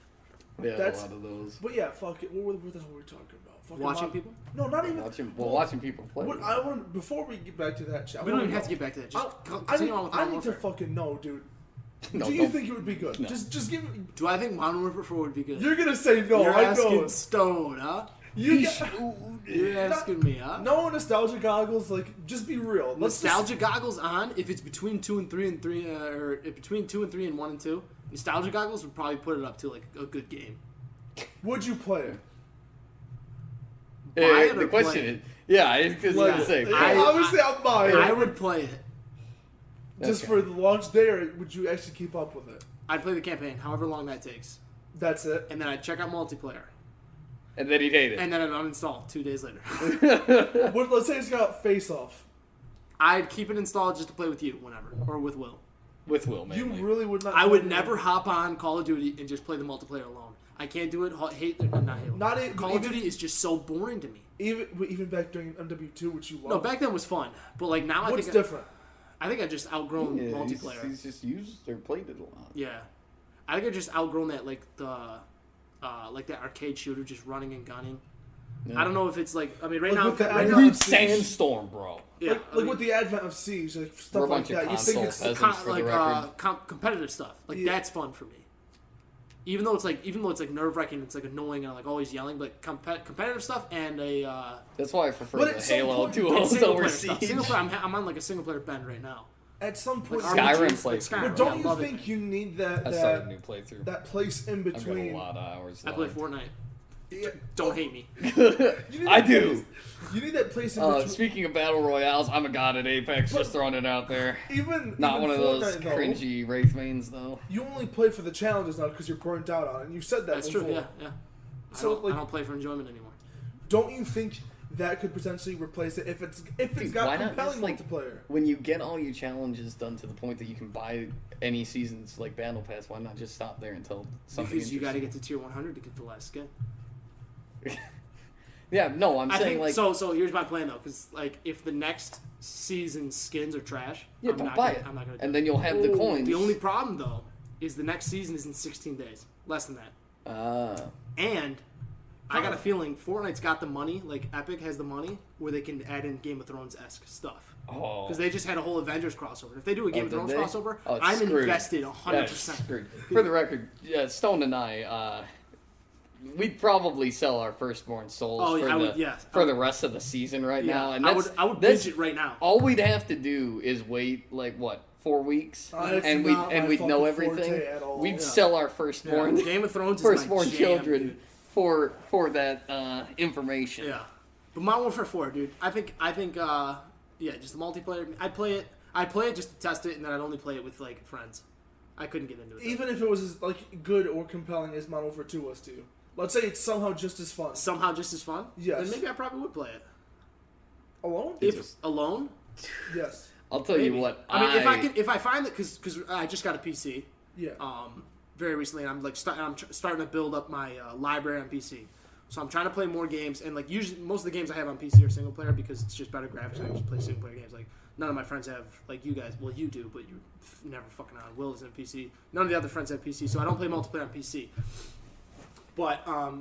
Yeah,
That's-
a lot of those.
But yeah, fuck it. What the hell were we talking about? Fucking
Watching people?
No, not even.
Watching people play.
What I want before we get back to that shit.
We don't even have to get back to that. Just continue on with
I
Modern
need to
Warfare.
fucking know, dude.
No,
Do you
don't-
think it would be good?
No.
Just give me.
Do I think Modern Warfare 4 would be good?
You're gonna say no.
You're
I
asking
know.
Stone, huh?
You're
asking me, huh?
No nostalgia goggles. Like, just be real.
Nostalgia goggles on if it's between 2 and 3 and 3, or if between 2 and 3 and 1 and 2. Nostalgia goggles would probably put it up to like a good game.
Would you play it?
Buy it
the
or
question
play
is,
it?
because
Like,
you say,
Obviously, I'm buying
I
it.
would play it.
Just
Okay.
for the launch day, or would you actually keep up with it?
I'd play the campaign, however long that takes,
That's it.
and then I'd check out multiplayer,
and then he'd hate it.
and then I'd uninstall 2 days later.
Let's say it's got face off.
I'd keep it installed just to play with you whenever, or with Will.
With Will,
You
mainly.
really would not.
I would
play
never
it.
hop on Call of Duty and just play the multiplayer alone. I can't do it. Not Halo.
Not e-
Call of
even-
Duty is just so boring to me.
Even back during MW2, which you love.
No, back then was fun, but like now
What's
I think
different?
I think I just outgrown
Yeah,
multiplayer.
He's just used or played it a lot.
Yeah, I think I just outgrown that like that arcade shooter, just running and gunning.
Yeah.
I don't know if it's like right
Like
now.
with the
Right
advent
now
Read
of Siege.
Sandstorm, bro.
yeah,
Like with the advent of Siege, like
We're a
stuff like
bunch of
that. You think
console
it's
peasants. for the record.
competitive stuff. Like
Yeah.
that's fun for me. Even though it's nerve wracking, it's like annoying and like always yelling. But competitive stuff and
That's why I prefer
But
the
at some
Halo
point-
duos
single
over
player stuff.
Siege.
Single player, I'm on like a single player bend right now.
at some point,
Like
Skyrim
RPGs, like
playthrough.
Skyrim.
but don't
I
you
love
think
it.
you need that
I started a new playthrough.
that place in
I've got a
between?
lot of hours
I play
left.
Fortnite.
Yeah.
Don't hate me.
You need
I
that
do.
place- You need that place in between.
Speaking of battle royales, I'm a god at Apex. Just throwing it out there. Not
even
one of those
Fortnite, though,
cringy Wraith mains, though.
You only play for the challenges now because you're burnt out on it. And you said that
That's
before.
true. Yeah.
So,
I don't play for enjoyment anymore.
Don't you think that could potentially replace it if it's
Dude,
got
why not
compelling
just, like,
multiplayer?
When you get all your challenges done to the point that you can buy any season's like battle pass, why not just stop there until something?
Because you got to
interesting-
get to tier 100 to get the last skin.
Yeah, no, I'm
I
saying
think
like
so. Here's my plan though, because like if the next season skins are trash,
yeah,
I'm
don't
not
buy
gonna,
it,
I'm not gonna.
and then you'll have the coins.
The only problem though is the next season is in 16 days, less than that. And I got a feeling Fortnite's got the money, like Epic has the money, where they can add in Game of Thrones-esque stuff.
Oh,
Because they just had a whole Avengers crossover. If they do a Game of
did
Thrones
they?
crossover,
Oh, it's
I'm
screwed.
invested
That's
100%.
screwed. For the record, Stone and I, we'd probably sell our firstborn souls
Oh, yeah,
for,
I
the,
would- yeah.
for the rest of the season right now. And
I
that's,
would
that's
binge it right now.
all we'd have to do is wait, like, what, 4 weeks?
It's
and
not my
we'd know
fucking
everything.
forte at all.
We'd
Yeah.
sell our
Yeah,
firstborn,
Game of Thrones is my
firstborn
jam,
children
dude.
for that information.
Yeah, but Modern Warfare 4, dude. I think, yeah, just the multiplayer. I'd play it just to test it, and then I'd only play it with like friends. I couldn't get into it.
Even if it was as like good or compelling as Modern Warfare 2 was to you. Let's say it's somehow just as fun.
Somehow just as fun.
Yes.
Then maybe I probably would play it.
Alone?
If alone.
Yes.
I'll tell
Maybe.
you what.
I mean, if I find that because I just got a PC.
Yeah.
Very recently, and I'm like starting to build up my library on PC. So I'm trying to play more games, and like usually most of the games I have on PC are single player because it's just better graphics. I just play single player games. Like none of my friends have like you guys. Well, you do, but you're never fucking on. Will isn't a PC. None of the other friends have PC, so I don't play multiplayer on PC. But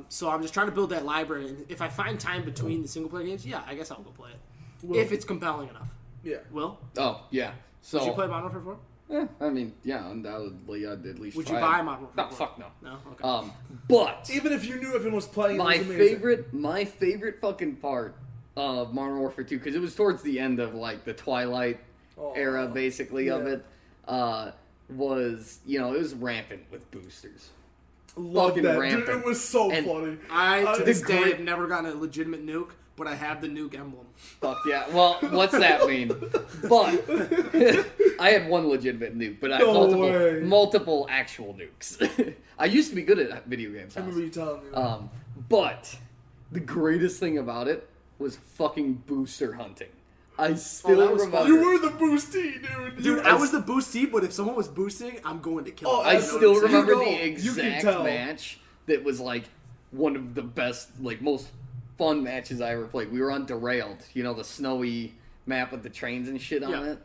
so I'm just trying to build that library, and if I find time between the single player games, yeah, I guess I'll go play it if it's compelling enough.
Yeah.
Will,
Oh, yeah. So,
did you play Modern Warfare 4?
I mean, yeah, undoubtedly I'd at least
Would
try
you buy
it.
Modern Warfare
No,
4?
fuck no.
No, okay.
But
Even if you knew everyone was playing,
my
it was amazing.
favorite fucking part of Modern Warfare 2, because it was towards the end of like the Twilight era, basically of
yeah.
it, was it was rampant with boosters.
Love
fucking
that. Dude,
rampant.
it was so
And
funny.
I to
the
this day
great-
have never gotten a legitimate nuke, but I have the nuke emblem.
Fuck yeah. Well, what's that mean? But I had one legitimate nuke, but I had
No way.
multiple actual nukes. I used to be good at video games.
I remember you telling me.
But the greatest thing about it was fucking booster hunting. I still
that was
remember.
fun.
You were the boosty, dude.
Dude, I was the boosty, but if someone was boosting, I'm going to kill
Oh,
him.
I
You know what
still
I'm saying?
remember
You know,
the
you can
exact
tell.
match that was like one of the best, like most fun matches I ever played. We were on Derailed, the snowy map with the trains and shit on
Yeah.
it.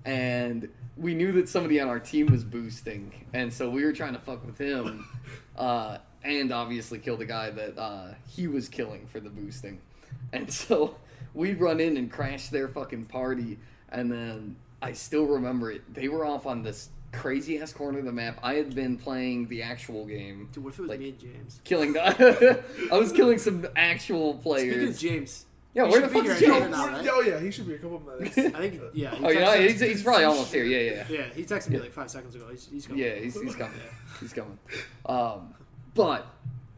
And we knew that somebody on our team was boosting, and so we were trying to fuck with him, and obviously kill the guy that he was killing for the boosting. And so we run in and crash their fucking party, and then I still remember it. They were off on this crazy ass corner of the map. I had been playing the actual game,
Dude, what if it was
like,
me and James?
killing the. I was killing some actual
Speaking of
players.
James,
Yeah,
he
where the
should be
fuck's
here
James?
any minute now, right?
Oh yeah, he should be a couple of minutes.
I think, yeah. He
Oh yeah,
texted-
he's probably almost here. Yeah.
yeah, he texted me like 5 seconds ago. He's coming.
Yeah, he's coming. He's coming. But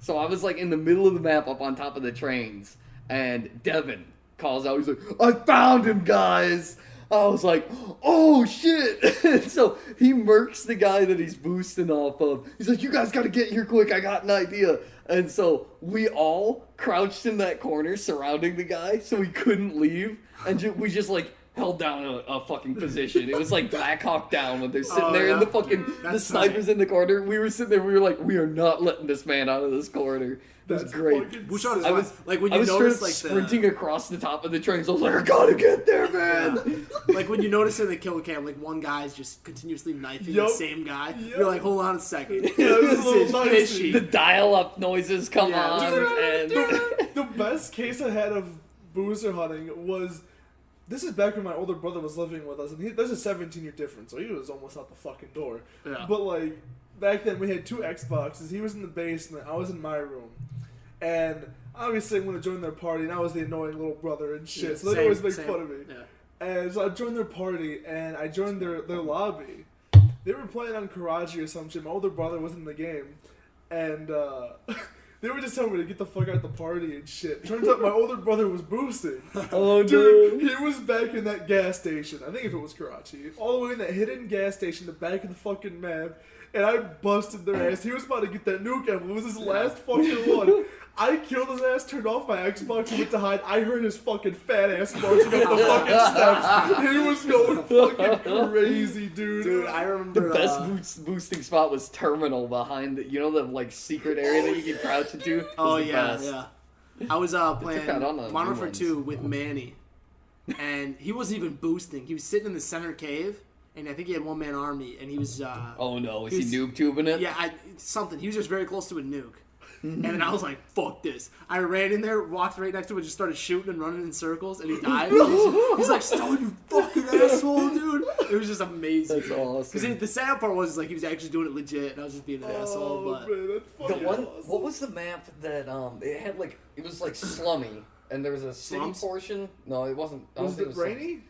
so I was like in the middle of the map, up on top of the trains, and Devin calls out. He's like, "I found him, guys." I was like, "Oh shit!" So he murks the guy that he's boosting off of. He's like, "You guys got to get here quick. I got an idea." And so we all crouched in that corner surrounding the guy, so he couldn't leave, and we just like held down a fucking position. It was like Black Hawk Down when they're sitting
Oh,
there in
yeah.
the fucking the
That's
snipers in the corner. We were sitting there. We were like, we are not letting this man out of this corner. That's
That's
great.
fucking
Which one is
I
fun.
was
Like when
I
you
was
notice
straight
like
sprinting across the top of the trains. I was like, I gotta get there, man.
like when you notice in the kill cam, like one guy's just continuously knifing the
Yup.
same guy.
Yup.
You're like, hold on a second.
Yeah, it was a
This
little
is
dicey.
fishy.
The dial-up noises come
Yeah.
on, and
The best case I had of booster hunting was, this is back when my older brother was living with us, and there's a 17-year difference, so he was almost out the fucking door.
Yeah.
But like back then, we had 2 Xboxes. He was in the basement. I was in my room, and obviously I'm gonna join their party, and I was the annoying little brother and shit.
Yeah,
so they
same,
always make
same.
fun of me.
Yeah.
And so I joined their party, and I joined their lobby. They were playing on Karachi or some shit. My older brother was in the game. And they were just telling me to get the fuck out of the party and shit. Turns out my older brother was boosting.
Oh,
Dude, he was back in that gas station. I think if it was Karachi. All the way in that hidden gas station, the back of the fucking map. And I busted their ass. He was about to get that nuke emblem. It was his last fucking one. I killed his ass, turned off my Xbox, and went to hide. I heard his fucking fat ass marching up the fucking steps. He was going fucking crazy, dude.
Dude, I remember
The best boosting spot was terminal behind the, the like secret area that you can crouch into. Was
Oh
the
yeah,
best.
yeah. I was playing
that on the
Modern
new
Warfare
ones.
2 with Manny, and he wasn't even boosting. He was sitting in the center cave, and I think he had one man army, and he was.
Oh no, is
He's-
he noob tubing it?
Yeah, something. He was just very close to a nuke. And then I was like, fuck this. I ran in there, walked right next to him, and just started shooting and running in circles, and he died. He's like, Stone, you fucking asshole, dude. It was just amazing.
That's awesome.
Because the sad part was like he was actually doing it legit, and I was just being an asshole. But
man, that's
The
fucking
one,
awesome.
what was the map that it had like it was like slummy, and there was a city
Slums?
portion. No, it wasn't. I don't
Was
think
it
slums.
rainy?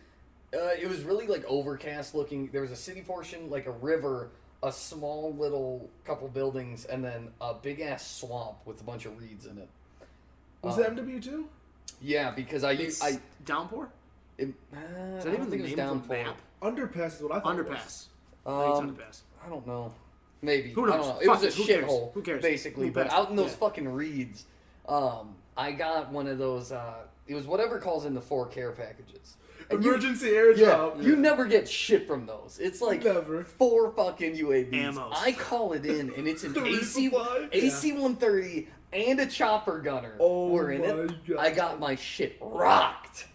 It was really like overcast looking. There was a city portion, like a river, a small little couple buildings, and then a big ass swamp with a bunch of reeds in it.
Was it MW2?
Yeah, because
it's Downpour?
I
Is that
don't
even the
think it was
name of
downpour.
the map?
Underpass is what I thought it was.
Underpass. I think it's Underpass.
I don't know. Maybe.
Who
I
knows?
don't know. It
Fuck
was a
it. Who cares?
shithole.
Who cares?
Basically.
Who
But
cares?
out in those
Yeah.
fucking reeds, I got one of those, it was whatever calls in the 4 care packages. And
Emergency airdrop.
you never get shit from those. It's like
Never.
4 fucking UAVs.
Ammos.
I call it in, and it's an
The
AC
resupply?
AC 130 and a chopper gunner.
Oh
were in
my
it.
God.
I got my shit rocked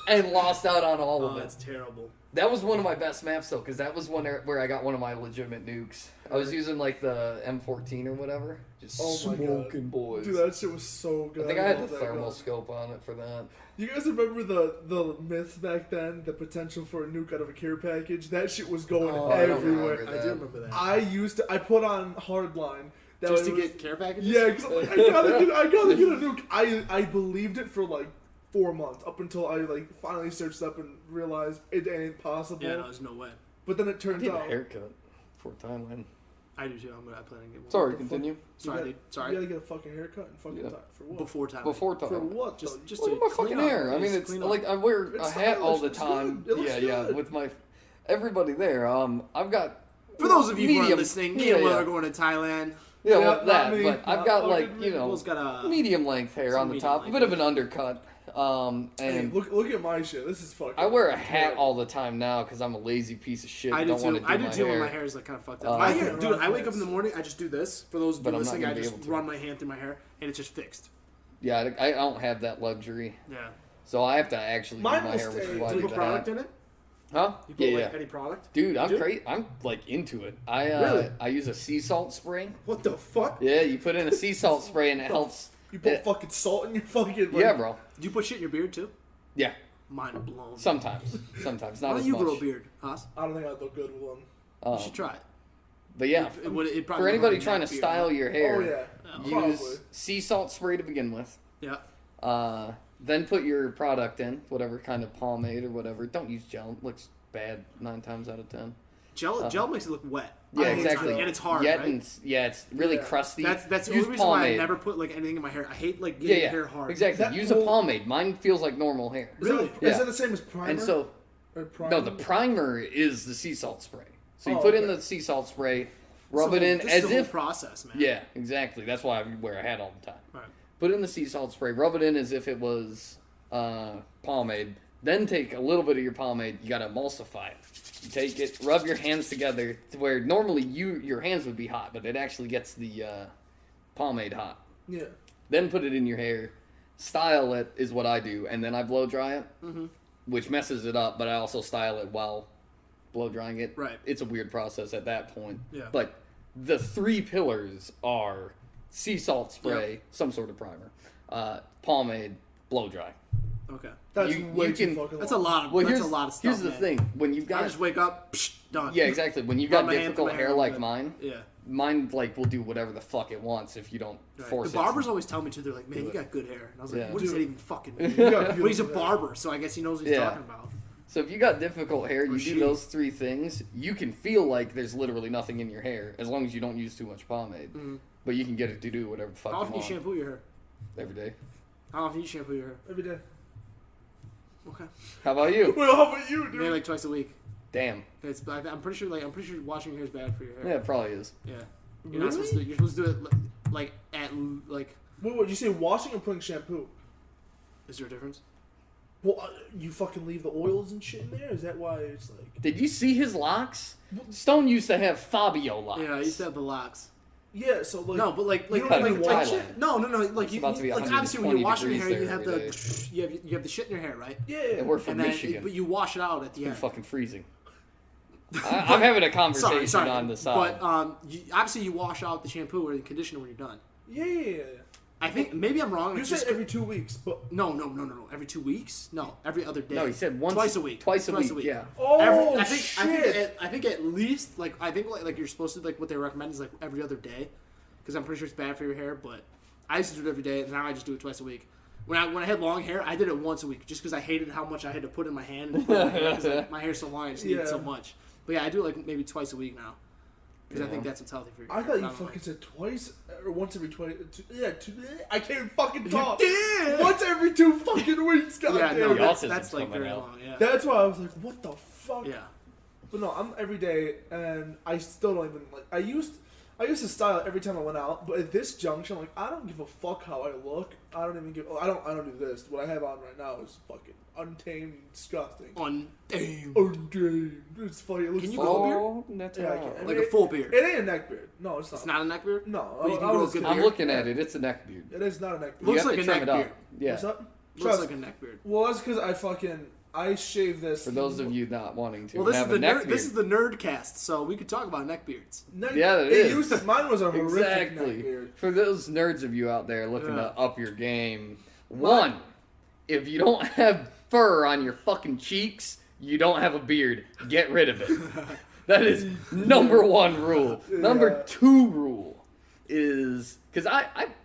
and lost out on all
Oh,
of it.
that's terrible.
That was one of my best maps though, because that was one where I got one of my legitimate nukes. I was using like the M14 or whatever, just
Oh my God.
smoking boys.
Dude, that shit was so good.
I think I had the
love that
thermal
gun.
scope on it for that.
You guys remember the myths back then? The potential for a nuke out of a care package? That shit was going
Oh, I don't
everywhere.
remember
I do remember that.
I put on hardline. That
Just to
was-
get care packages?
Yeah, because I'm like, I gotta get a nuke. I believed it for like 4 months, up until I like finally searched up and realized it ain't possible.
Yeah, no, there's no way.
But then it
I
turns
did a
out
haircut for Thailand.
I do too. I plan on getting one.
Sorry,
the fuck?
continue.
Sorry, dude.
You
Sorry.
gotta get a fucking haircut and fucking
Yeah.
time for what?
Before time.
Before
For
time.
what?
Just,
though?
just
Look
to
at my
clean
fucking
up.
hair. I mean,
Just
it's
clean up.
like I wear
It's
a hat all the
stylish. It's
time.
good. It looks
Yeah,
good.
with my everybody there. I've got
For those of you who are
medium-
listening, me
yeah,
and Will
yeah.
are going to Thailand.
Yeah,
Yeah,
well,
not
that,
me.
but I've
Not
got
fucking
like,
me.
Will's got a...
medium length hair
Some
on the
medium
top, a
length
bit of
hair.
an undercut. And
Hey, look at my shit. This is fucking.
I wear a hat all the time now because I'm a lazy piece of shit.
I do
don't want
too.
to do
I do
my
too
hair.
when my hair is like kind of fucked up.
Uh,
My
I
hair,
can't
dude,
run
I wake up
hats.
in the morning, I just do this. For those of
But
you
I'm not
listening,
gonna
I
be
just
able to.
run my hand through my hair and it's just fixed.
Yeah, I don't have that luxury,
Yeah.
so I have to actually
Mine
do my
will
hair, which
stay.
is why I
Do you
do
put
the
product
hat.
in it?
Huh?
You put
Yeah,
like
yeah.
any product?
Dude, I'm
Do?
great. I'm like into it.
Really?
I use a sea salt spray.
What the fuck?
Yeah, you put in a sea salt spray and it helps.
You put
Yeah.
fucking salt in your fucking. Like,
Yeah, bro.
Do you put shit in your beard too?
Yeah,
Mind blown.
sometimes,
Why
not
don't
as
you
much.
grow a beard, Haas?
I don't think I'd look good with one.
Um,
You should try it.
but yeah,
It probably
for
would
anybody
look
trying to
like beard,
style
huh?
your hair,
Oh yeah.
use
Probably.
sea salt spray to begin with.
Yeah.
Then put your product in, whatever kind of pomade or whatever. Don't use gel; it looks bad 9 times out of 10.
Gel makes it look wet.
Yeah,
I hate
exactly.
gel.
And it's hard,
Yeah,
right?
and it's really
Yeah.
crusty.
That's the
use
only reason why I
pomade.
never put like anything in my hair. I hate like getting
Yeah,
hair hard.
exactly.
That
Use a
whole-
pomade. Mine feels like normal hair.
Really?
Is
Yeah.
that the same as primer?
And so,
Or primer?
no, the primer is the sea salt spray. So you
Oh,
put in
okay.
the sea salt spray, rub
So
it in
this
as
is the whole
if.
process, man.
Yeah, exactly. That's why I wear a hat all the time.
Right.
Put in the sea salt spray, rub it in as if it was pomade. Then take a little bit of your pomade. You gotta emulsify it. You take it, rub your hands together to where normally your hands would be hot, but it actually gets the pomade hot.
Yeah.
Then put it in your hair. Style it is what I do, and then I blow dry it, which messes it up. But I also style it while blow drying it.
Right.
It's a weird process at that point.
Yeah.
But the 3 pillars are sea salt spray, some sort of primer, pomade, blow dry.
Okay.
That's
You-
way
you
too
can-
fucking
That's a
long.
lot of
Well,
that's
here's
a lot of stuff.
here's the
man.
thing: when you've
I
got
just wake up, done.
yeah, exactly. When you've
Rub
got
my hand
difficult
through my
hair
hair,
like
but-
mine,
Yeah.
mine like will do whatever the fuck it wants if you don't
Right.
force
The
it.
barbers always tell me too. They're like, "Man,
Do
you
it.
got good hair." And I was like,
Yeah.
"What does
Dude.
that even fucking mean?"
You got
But he's a
beautiful hair.
barber, so I guess he knows what he's
Yeah.
talking about.
So if you got difficult hair, you
Or
do
she.
those 3 things, you can feel like there's literally nothing in your hair as long as you don't use too much pomade.
Mhm.
But you can get it to do whatever the fuck
How
you
often do you
want
shampoo your hair?
every day.
How often do you shampoo your hair?
Every day.
Okay.
How about you?
Well, how about you, dude?
Maybe like twice a week.
Damn.
I'm pretty sure washing your hair is bad for your hair.
Yeah, it probably is.
Yeah. You're not supposed to. You're supposed to do it like at like.
What you say? Washing or putting shampoo?
Is there a difference?
Well, you fucking leave the oils and shit in there. Is that why it's like?
Did you see his locks? Stone used to have Fabio locks.
Yeah, I used to have the locks.
Yeah. So like.
No, but like
you don't
cut
like
from
wash
Thailand.
it?
no. Like
It's
you
about to be
like obviously when you're
120
washing your hair,
degrees
you have
there every
the you have the shit in your hair, right?
Yeah.
And we're from
And then
Michigan.
but you wash it out at the
It's
end.
fucking freezing. I'm having a conversation
Sorry.
on the side.
But obviously you wash out the shampoo or the conditioner when you're done.
Yeah.
I think maybe I'm wrong.
You
it's
said
just-
every 2 weeks, but
No. Every 2 weeks? No, every other day.
No, he said
twice a week.
Twice a week, yeah.
oh
I
shit!
think at least like you're supposed to like what they recommend is like every other day, because I'm pretty sure it's bad for your hair. But I used to do it every day, and now I just do it twice a week. When I had long hair, I did it once a week just because I hated how much I had to put in my hand and put in my hair, 'cause, like, my hair's so long, I just need it so
Yeah.
much. But yeah, I do it like maybe twice a week now, because I
Yeah.
think that's what's healthy for your
I
hair.
thought you
don't know.
fucking said twice or once every 20. Yeah, I can't even fucking talk.
did!
Once every 2 fucking weeks.
Yeah,
Goddamn.
no,
The
that's
autism's
like
coming
very
out.
long. Yeah,
That's why I was like, what the fuck?
yeah.
But no, I'm every day, and I still don't even like. I used to style it every time I went out, but at this junction, I'm like, I don't give a fuck how I look. I don't even give. I don't do this. What I have on right now is fucking untamed, and disgusting.
Untamed.
Untamed. It's funny. It looks
Can you
so-
grow a beard?
Oh, that's
Yeah, I
right.
can. I
Like
mean,
a full beard.
It ain't a neck beard. No, it's not.
It's not a neck beard.
No,
But you can
I
grow a
was
good
kidding.
I'm looking at it. It's a neck beard.
It is not a neck beard.
Looks
You have
like
to
a
trim
neck
it up.
beard.
Yeah.
What's up?
Looks
Trust-
like a neck beard.
Well, that's because I shaved this.
For those of you not wanting to
Well, this is
have
the
a neck
nerd.
beard.
This is the nerd cast, so we could talk about neck beards.
Yeah, it is.
Used to, mine was a horrific neck
Exactly.
beard.
For those nerds of you out there looking
Yeah.
to up your game, one, if you don't have fur on your fucking cheeks, you don't have a beard. Get rid of it. That is number 1 rule. Number
Yeah.
2 rule is because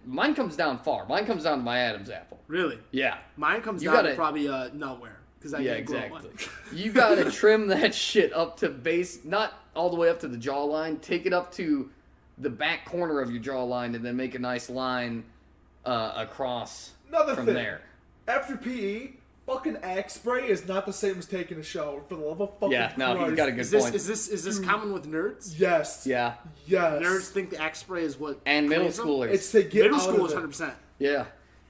mine comes down far. Mine comes down to my Adam's apple.
Really?
Yeah.
Mine comes
You
down
gotta-
to probably nowhere because I
Yeah,
can't grow
exactly.
one.
You gotta trim that shit up to base, not all the way up to the jawline. Take it up to the back corner of your jawline, and then make a nice line across
Another
from
thing.
there.
After PE, fucking axe spray is not the same as taking a shower. For the love of fucking
Yeah, no,
Christ.
he's got a good
Is this
point.
is this common with nerds?
Yes.
Yeah,
Yes.
Nerds think the axe spray is what
and middle
cleans them?
schoolers.
It's to get
Middle
out
school
of
is
it.
100%.
Yeah.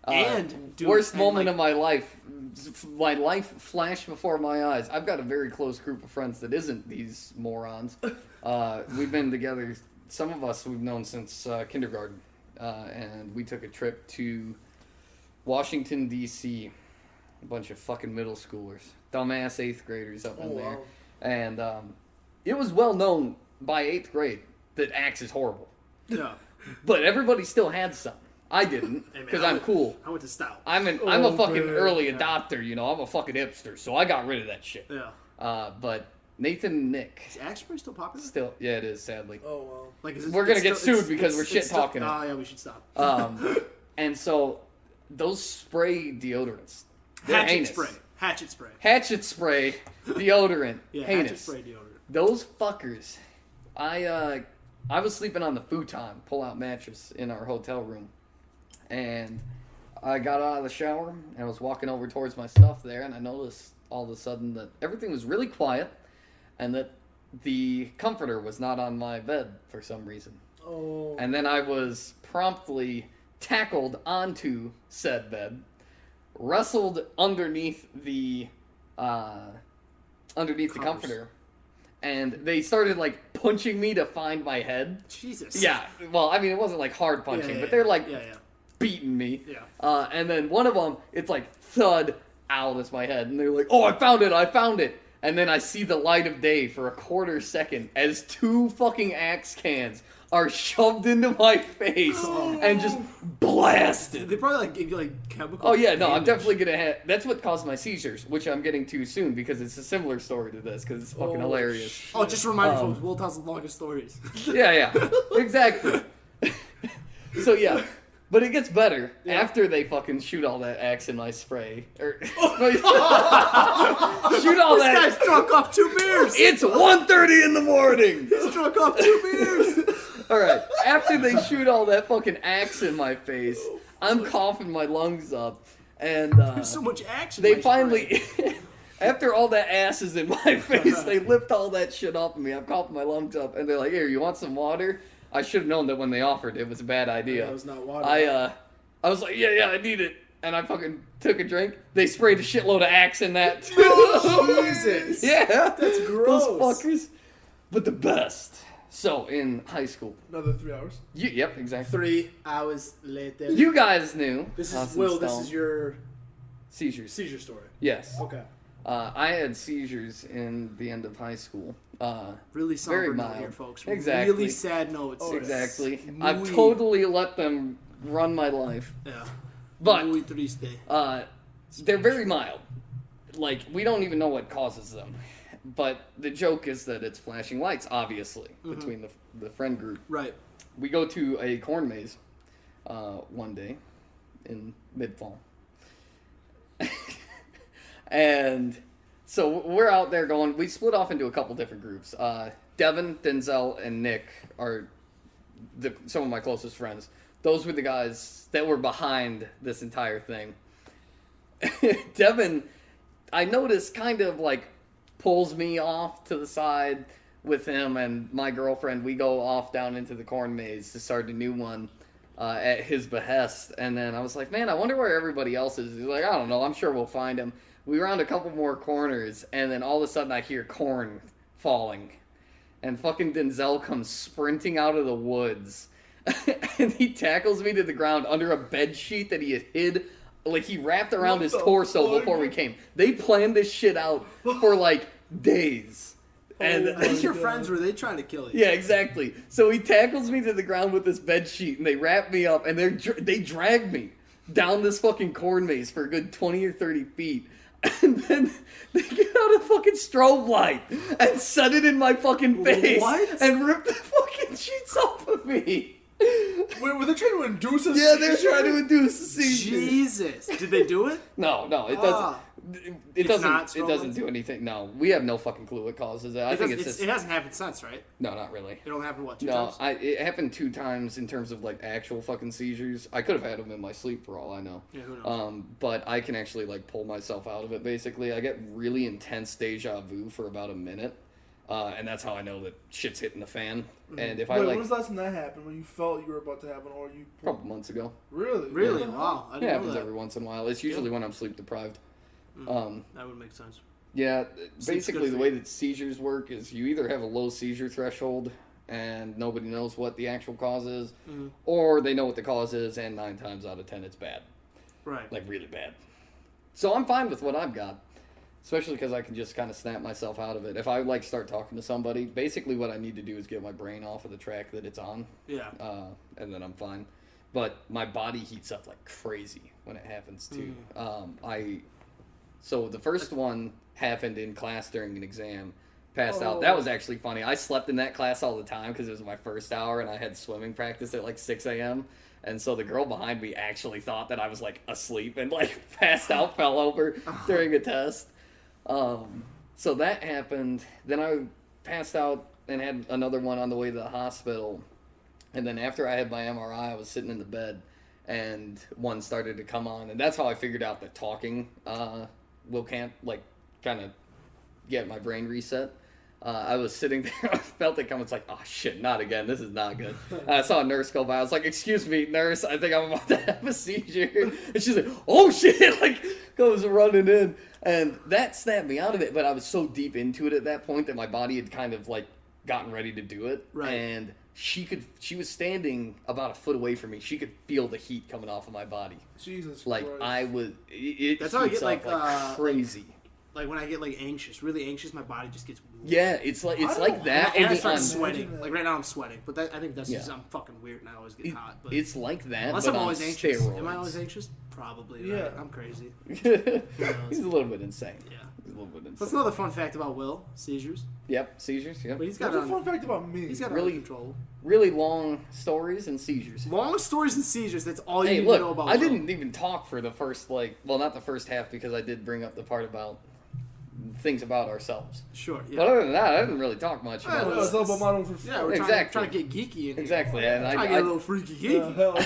And, dude,
worst
and,
moment
like-
of my life. My life flashed before my eyes. I've got a very close group of friends that isn't these morons. We've been together. Some of us we've known since kindergarten, and we took a trip to Washington D.C. A bunch of fucking middle schoolers, dumbass 8th graders up in
Oh,
there,
wow.
and it was well known by 8th grade that Axe is horrible.
Yeah.
But everybody still had some. I didn't,
Hey, man,
because
I
I'm
went-
cool.
I went to Stout.
I'm a
Oh,
fucking
man.
early
Yeah.
adopter, you know. I'm a fucking hipster, so I got rid of that shit.
Yeah.
But Nathan and Nick
Is axe spray still popular?
still, yeah, it is sadly.
Oh well.
Like,
We're gonna get sued because we're shit talking it.
Oh yeah, we should stop.
And so those spray deodorants, they're
Hatchet
heinous.
spray. Hatchet spray.
Hatchet spray deodorant,
Yeah,
heinous.
hatchet spray deodorant.
Those fuckers. I was sleeping on the futon pull-out mattress in our hotel room, and I got out of the shower and I was walking over towards my stuff there, and I noticed all of a sudden that everything was really quiet, and that the comforter was not on my bed for some reason.
Oh.
And then I was promptly tackled onto said bed, wrestled underneath the
Covers.
comforter, and they started like punching me to find my head.
Jesus.
Yeah, well, I mean, it wasn't like hard punching,
Yeah,
but they're like
yeah.
beating me.
Yeah.
And then one of them, it's like thud, ow, that's my head, and they're like, oh, I found it. And then I see the light of day for a quarter second as 2 fucking Axe cans are shoved into my face and just blasted.
They probably like give you like chemical.
Oh yeah, no, I'm
damage.
definitely gonna have. That's what caused my seizures, which I'm getting to soon because it's a similar story to this because it's fucking
Oh,
hilarious.
Oh, just remind me,
Um,
folks. Will tells the longest stories.
Yeah, exactly. So yeah, But it gets better after they fucking shoot all that axe in my spray. Shoot all that.
This guy's drunk off 2 beers.
It's 1:30 in the morning.
He's drunk off 2 beers.
All right. After they shoot all that fucking axe in my face, I'm coughing my lungs up, and
There's so much action.
they finally. After all that ass is in my face, they lift all that shit off of me. I'm coughing my lungs up, and they're like, "Here, you want some water?" I should have known that when they offered it was a bad idea.
That was not water.
I was like, yeah, I need it. And I fucking took a drink. They sprayed a shitload of axe in that too.
Jesus.
Yeah.
That's gross.
Those fuckers. But the best. So, in high school.
Another 3 hours.
Yep, exactly.
3 hours later.
You guys knew.
This
Us
is
and
Will. This
Stone.
is your
Seizures.
seizure story.
Yes.
Okay.
I had seizures in the end of high school.
Really somber
Very
note
mild.
here, folks.
Exactly.
Really sad notes.
Oh,
Exactly.
Muy-
I've totally let them run my life.
Yeah.
But
Muy triste.
they're very mild. Like, we don't even know what causes them. But the joke is that it's flashing lights, obviously, between the friend group.
Right.
We go to a corn maze one day in mid-fall. And so we're out there going. We split off into a couple different groups. Devin, Denzel, and Nick are some of my closest friends. Those were the guys that were behind this entire thing. Devin, I noticed, kind of like pulls me off to the side with him and my girlfriend. We go off down into the corn maze to start a new one at his behest. And then I was like, man, I wonder where everybody else is. He's like, I don't know. I'm sure we'll find him. We round a couple more corners, and then all of a sudden I hear corn falling. And fucking Denzel comes sprinting out of the woods. And he tackles me to the ground under a bed sheet that he had hid. Like, he wrapped around
What
his
the
torso
fuck?
before we came. They planned this shit out for, like, days. And
Oh
I think your
God.
friends were they trying to kill you?
yeah, exactly. So he tackles me to the ground with this bed sheet, and they wrap me up, and they drag me down this fucking corn maze for a good 20 or 30 feet. And then they get out a fucking strobe light and set it in my fucking face.
What?
And rip the fucking sheets off of me.
Wait, were they trying to induce a
Yeah, they're
seizure?
trying to induce a seizure.
Jesus. Did they do it?
No, it
Ah.
doesn't.
It's not
It doesn't
strobe
do anything. No, we have no fucking clue what causes it. I think it's just
it hasn't happened since, right?
no, not really.
It only happened, what, 2
No,
times?
it happened 2 times in terms of like actual fucking seizures. I could have had them in my sleep for all I know.
Yeah, who knows?
But I can actually like pull myself out of it. Basically, I get really intense deja vu for about a minute, and that's how I know that shit's hitting the fan. And if I
Wait,
like
when was the last time that happened? When you felt you were about to happen, or you?
a couple months ago,
Really?
Really?
What the hell?
Wow. I
it
didn't know
happens
that.
every once in a while. It's usually when I'm sleep deprived.
That would make sense.
Yeah,
Sleep's
basically
good
the
for
way
you.
that seizures work is you either have a low seizure threshold and nobody knows what the actual cause is, or they know what the cause is and 9 times out of 10 it's bad.
Right.
Like really bad. So I'm fine with what I've got, especially because I can just kind of snap myself out of it. If I like start talking to somebody, basically what I need to do is get my brain off of the track that it's on,
Yeah.
and then I'm fine. But my body heats up like crazy when it happens too. So the first one happened in class during an exam. Passed out. That was actually funny. I slept in that class all the time because it was my first hour and I had swimming practice at like 6 a.m. And so the girl behind me actually thought that I was like asleep and like passed out, fell over during a test. So that happened. Then I passed out and had another one on the way to the hospital. And then after I had my MRI, I was sitting in the bed and one started to come on. And that's how I figured out that talking can't like kind of get my brain reset. I was sitting there, I felt it coming. It's like, oh shit, not again. This is not good. I saw a nurse go by. I was like, excuse me, nurse, I think I'm about to have a seizure. And she's like, oh shit, like goes running in. And that snapped me out of it. But I was so deep into it at that point that my body had kind of like gotten ready to do it.
Right.
And she was standing about a foot away from me. She could feel the heat coming off of my body.
Jesus
Like
Christ.
I was, it
That's how I
heats
get,
up
like,
crazy.
Like when I get like anxious, really anxious, my body just gets weird.
Yeah, it's like
don't-
that.
And I
only
start
on-
sweating.
Imagine that.
Like right now I'm sweating. But I think that's just
Yeah.
I'm fucking weird and I always get hot. But
It's like that.
unless
but
I'm
on
always anxious.
steroids.
Am I always anxious? Probably.
Yeah.
Right? I'm crazy.
He's a little bit insane.
Yeah.
He's a little bit insane.
That's another fun fact about Will, seizures.
Yep, seizures. Yep.
But he's got
What's
it
a
on,
fun fact about me?
he's got it
Really-
under control.
really long stories and seizures.
Long stories and seizures. That's all you
Hey,
need
look,
to know about.
I
Will.
didn't even talk for the first, not the first half because I did bring up the part about things about ourselves.
Sure. Yeah.
But other than that, I didn't really talk much
Yeah,
about
Yeah,
well,
it's all about Modern Warfare 4.
Yeah, we're
Exactly.
trying to get geeky in here.
Exactly, and
Trying to get a little freaky geeky.
Hell.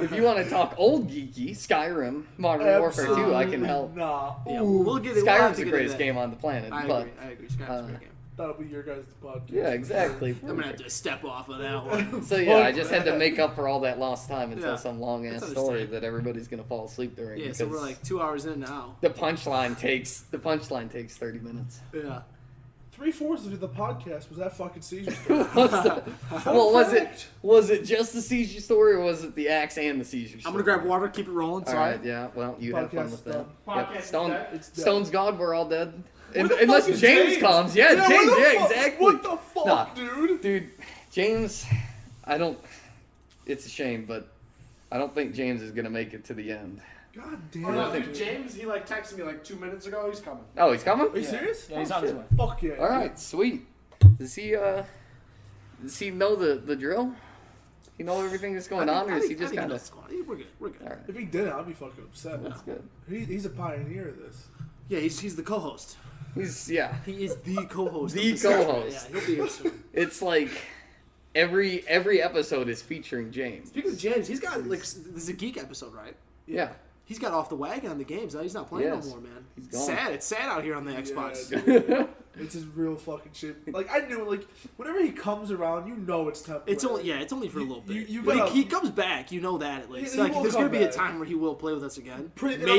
if you want to talk old geeky, Skyrim, Modern Warfare 2, I can help.
Nah.
Yeah,
Ooh,
we'll get it. We'll have
Skyrim's
to
the
get
greatest
into that.
game on the planet,
I
but
agree. Skyrim's a great game.
that'll be your guys' podcast.
yeah, exactly.
I'm gonna have to step off of that one.
So yeah, I just had to make up for all that lost time and
Yeah,
tell some long ass
that's
story
understandable.
that everybody's gonna fall asleep during.
Yeah,
because
so we're like 2 hours in now.
the punchline takes 30 minutes.
Yeah.
3/4 of the podcast was that fucking seizure story.
Well, was it just the seizure story or was it the axe and the seizure story?
I'm gonna grab water, keep it rolling.
All
Sorry.
right, yeah. Well, you have fun
Podcast
with
is
that.
done.
Yep. Stone,
It's dead.
Stone's God. We're all dead.
Where the
Unless
fuck is
James comes. Yeah,
where
James.
the
Yeah,
fuck-
exactly.
What the fuck,
Nah.
dude?
Dude, James, I don't. It's a shame, but I don't think James is gonna make it to the end.
God damn
Oh, no,
it.
dude, James, he texted me 2 minutes ago. He's coming.
Oh, he's coming.
Are you serious?
Yeah, he's
Oh,
on his
shit.
way.
Fuck yeah.
All right, sweet. Does he know the drill? He know everything that's going on, or is he just kind of?
We're good. We're good.
All right,
If he didn't, I'd be fucking upset.
that's good.
He's a pioneer of this.
Yeah, he's the co-host.
He
He is the co-host.
The
of this
co-host.
Yeah, he'll be here soon.
It's like every episode is featuring James.
Speaking of James, he's got this is a geek episode, right?
Yeah.
He's got off the wagon on the games. Now he's not playing
Yes.
no more, man.
He's gone.
Sad. It's sad out here on the Xbox.
Yeah, dude. It's his real fucking shit. Like, I knew, like, whenever he comes around, you know it's temporary.
It's only for a little bit.
you
but
gotta-
he comes back, you know that at least.
He
Like,
will
there's
come
gonna be a
back.
time where he will play with us again.
In
maybe.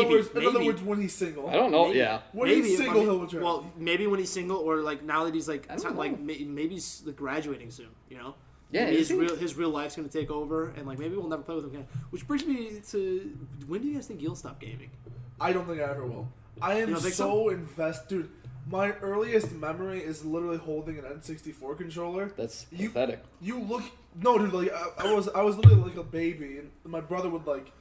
other words, when he's single.
I don't know.
Maybe.
Yeah.
When
maybe
he's single, he'll return.
Well, maybe when he's single, or like now that he's like
I don't know.
maybe he's like graduating soon. You know.
Yeah,
Maybe
is he?
his real life's gonna take over, and like maybe we'll never play with him again. Which brings me to when do you guys think you'll stop gaming?
I don't think I ever will. I am
You don't think
so invested. Dude, my earliest memory is literally holding an N64 controller.
That's
You-
pathetic.
You look, no, dude. Like I was literally like a baby, and my brother would like.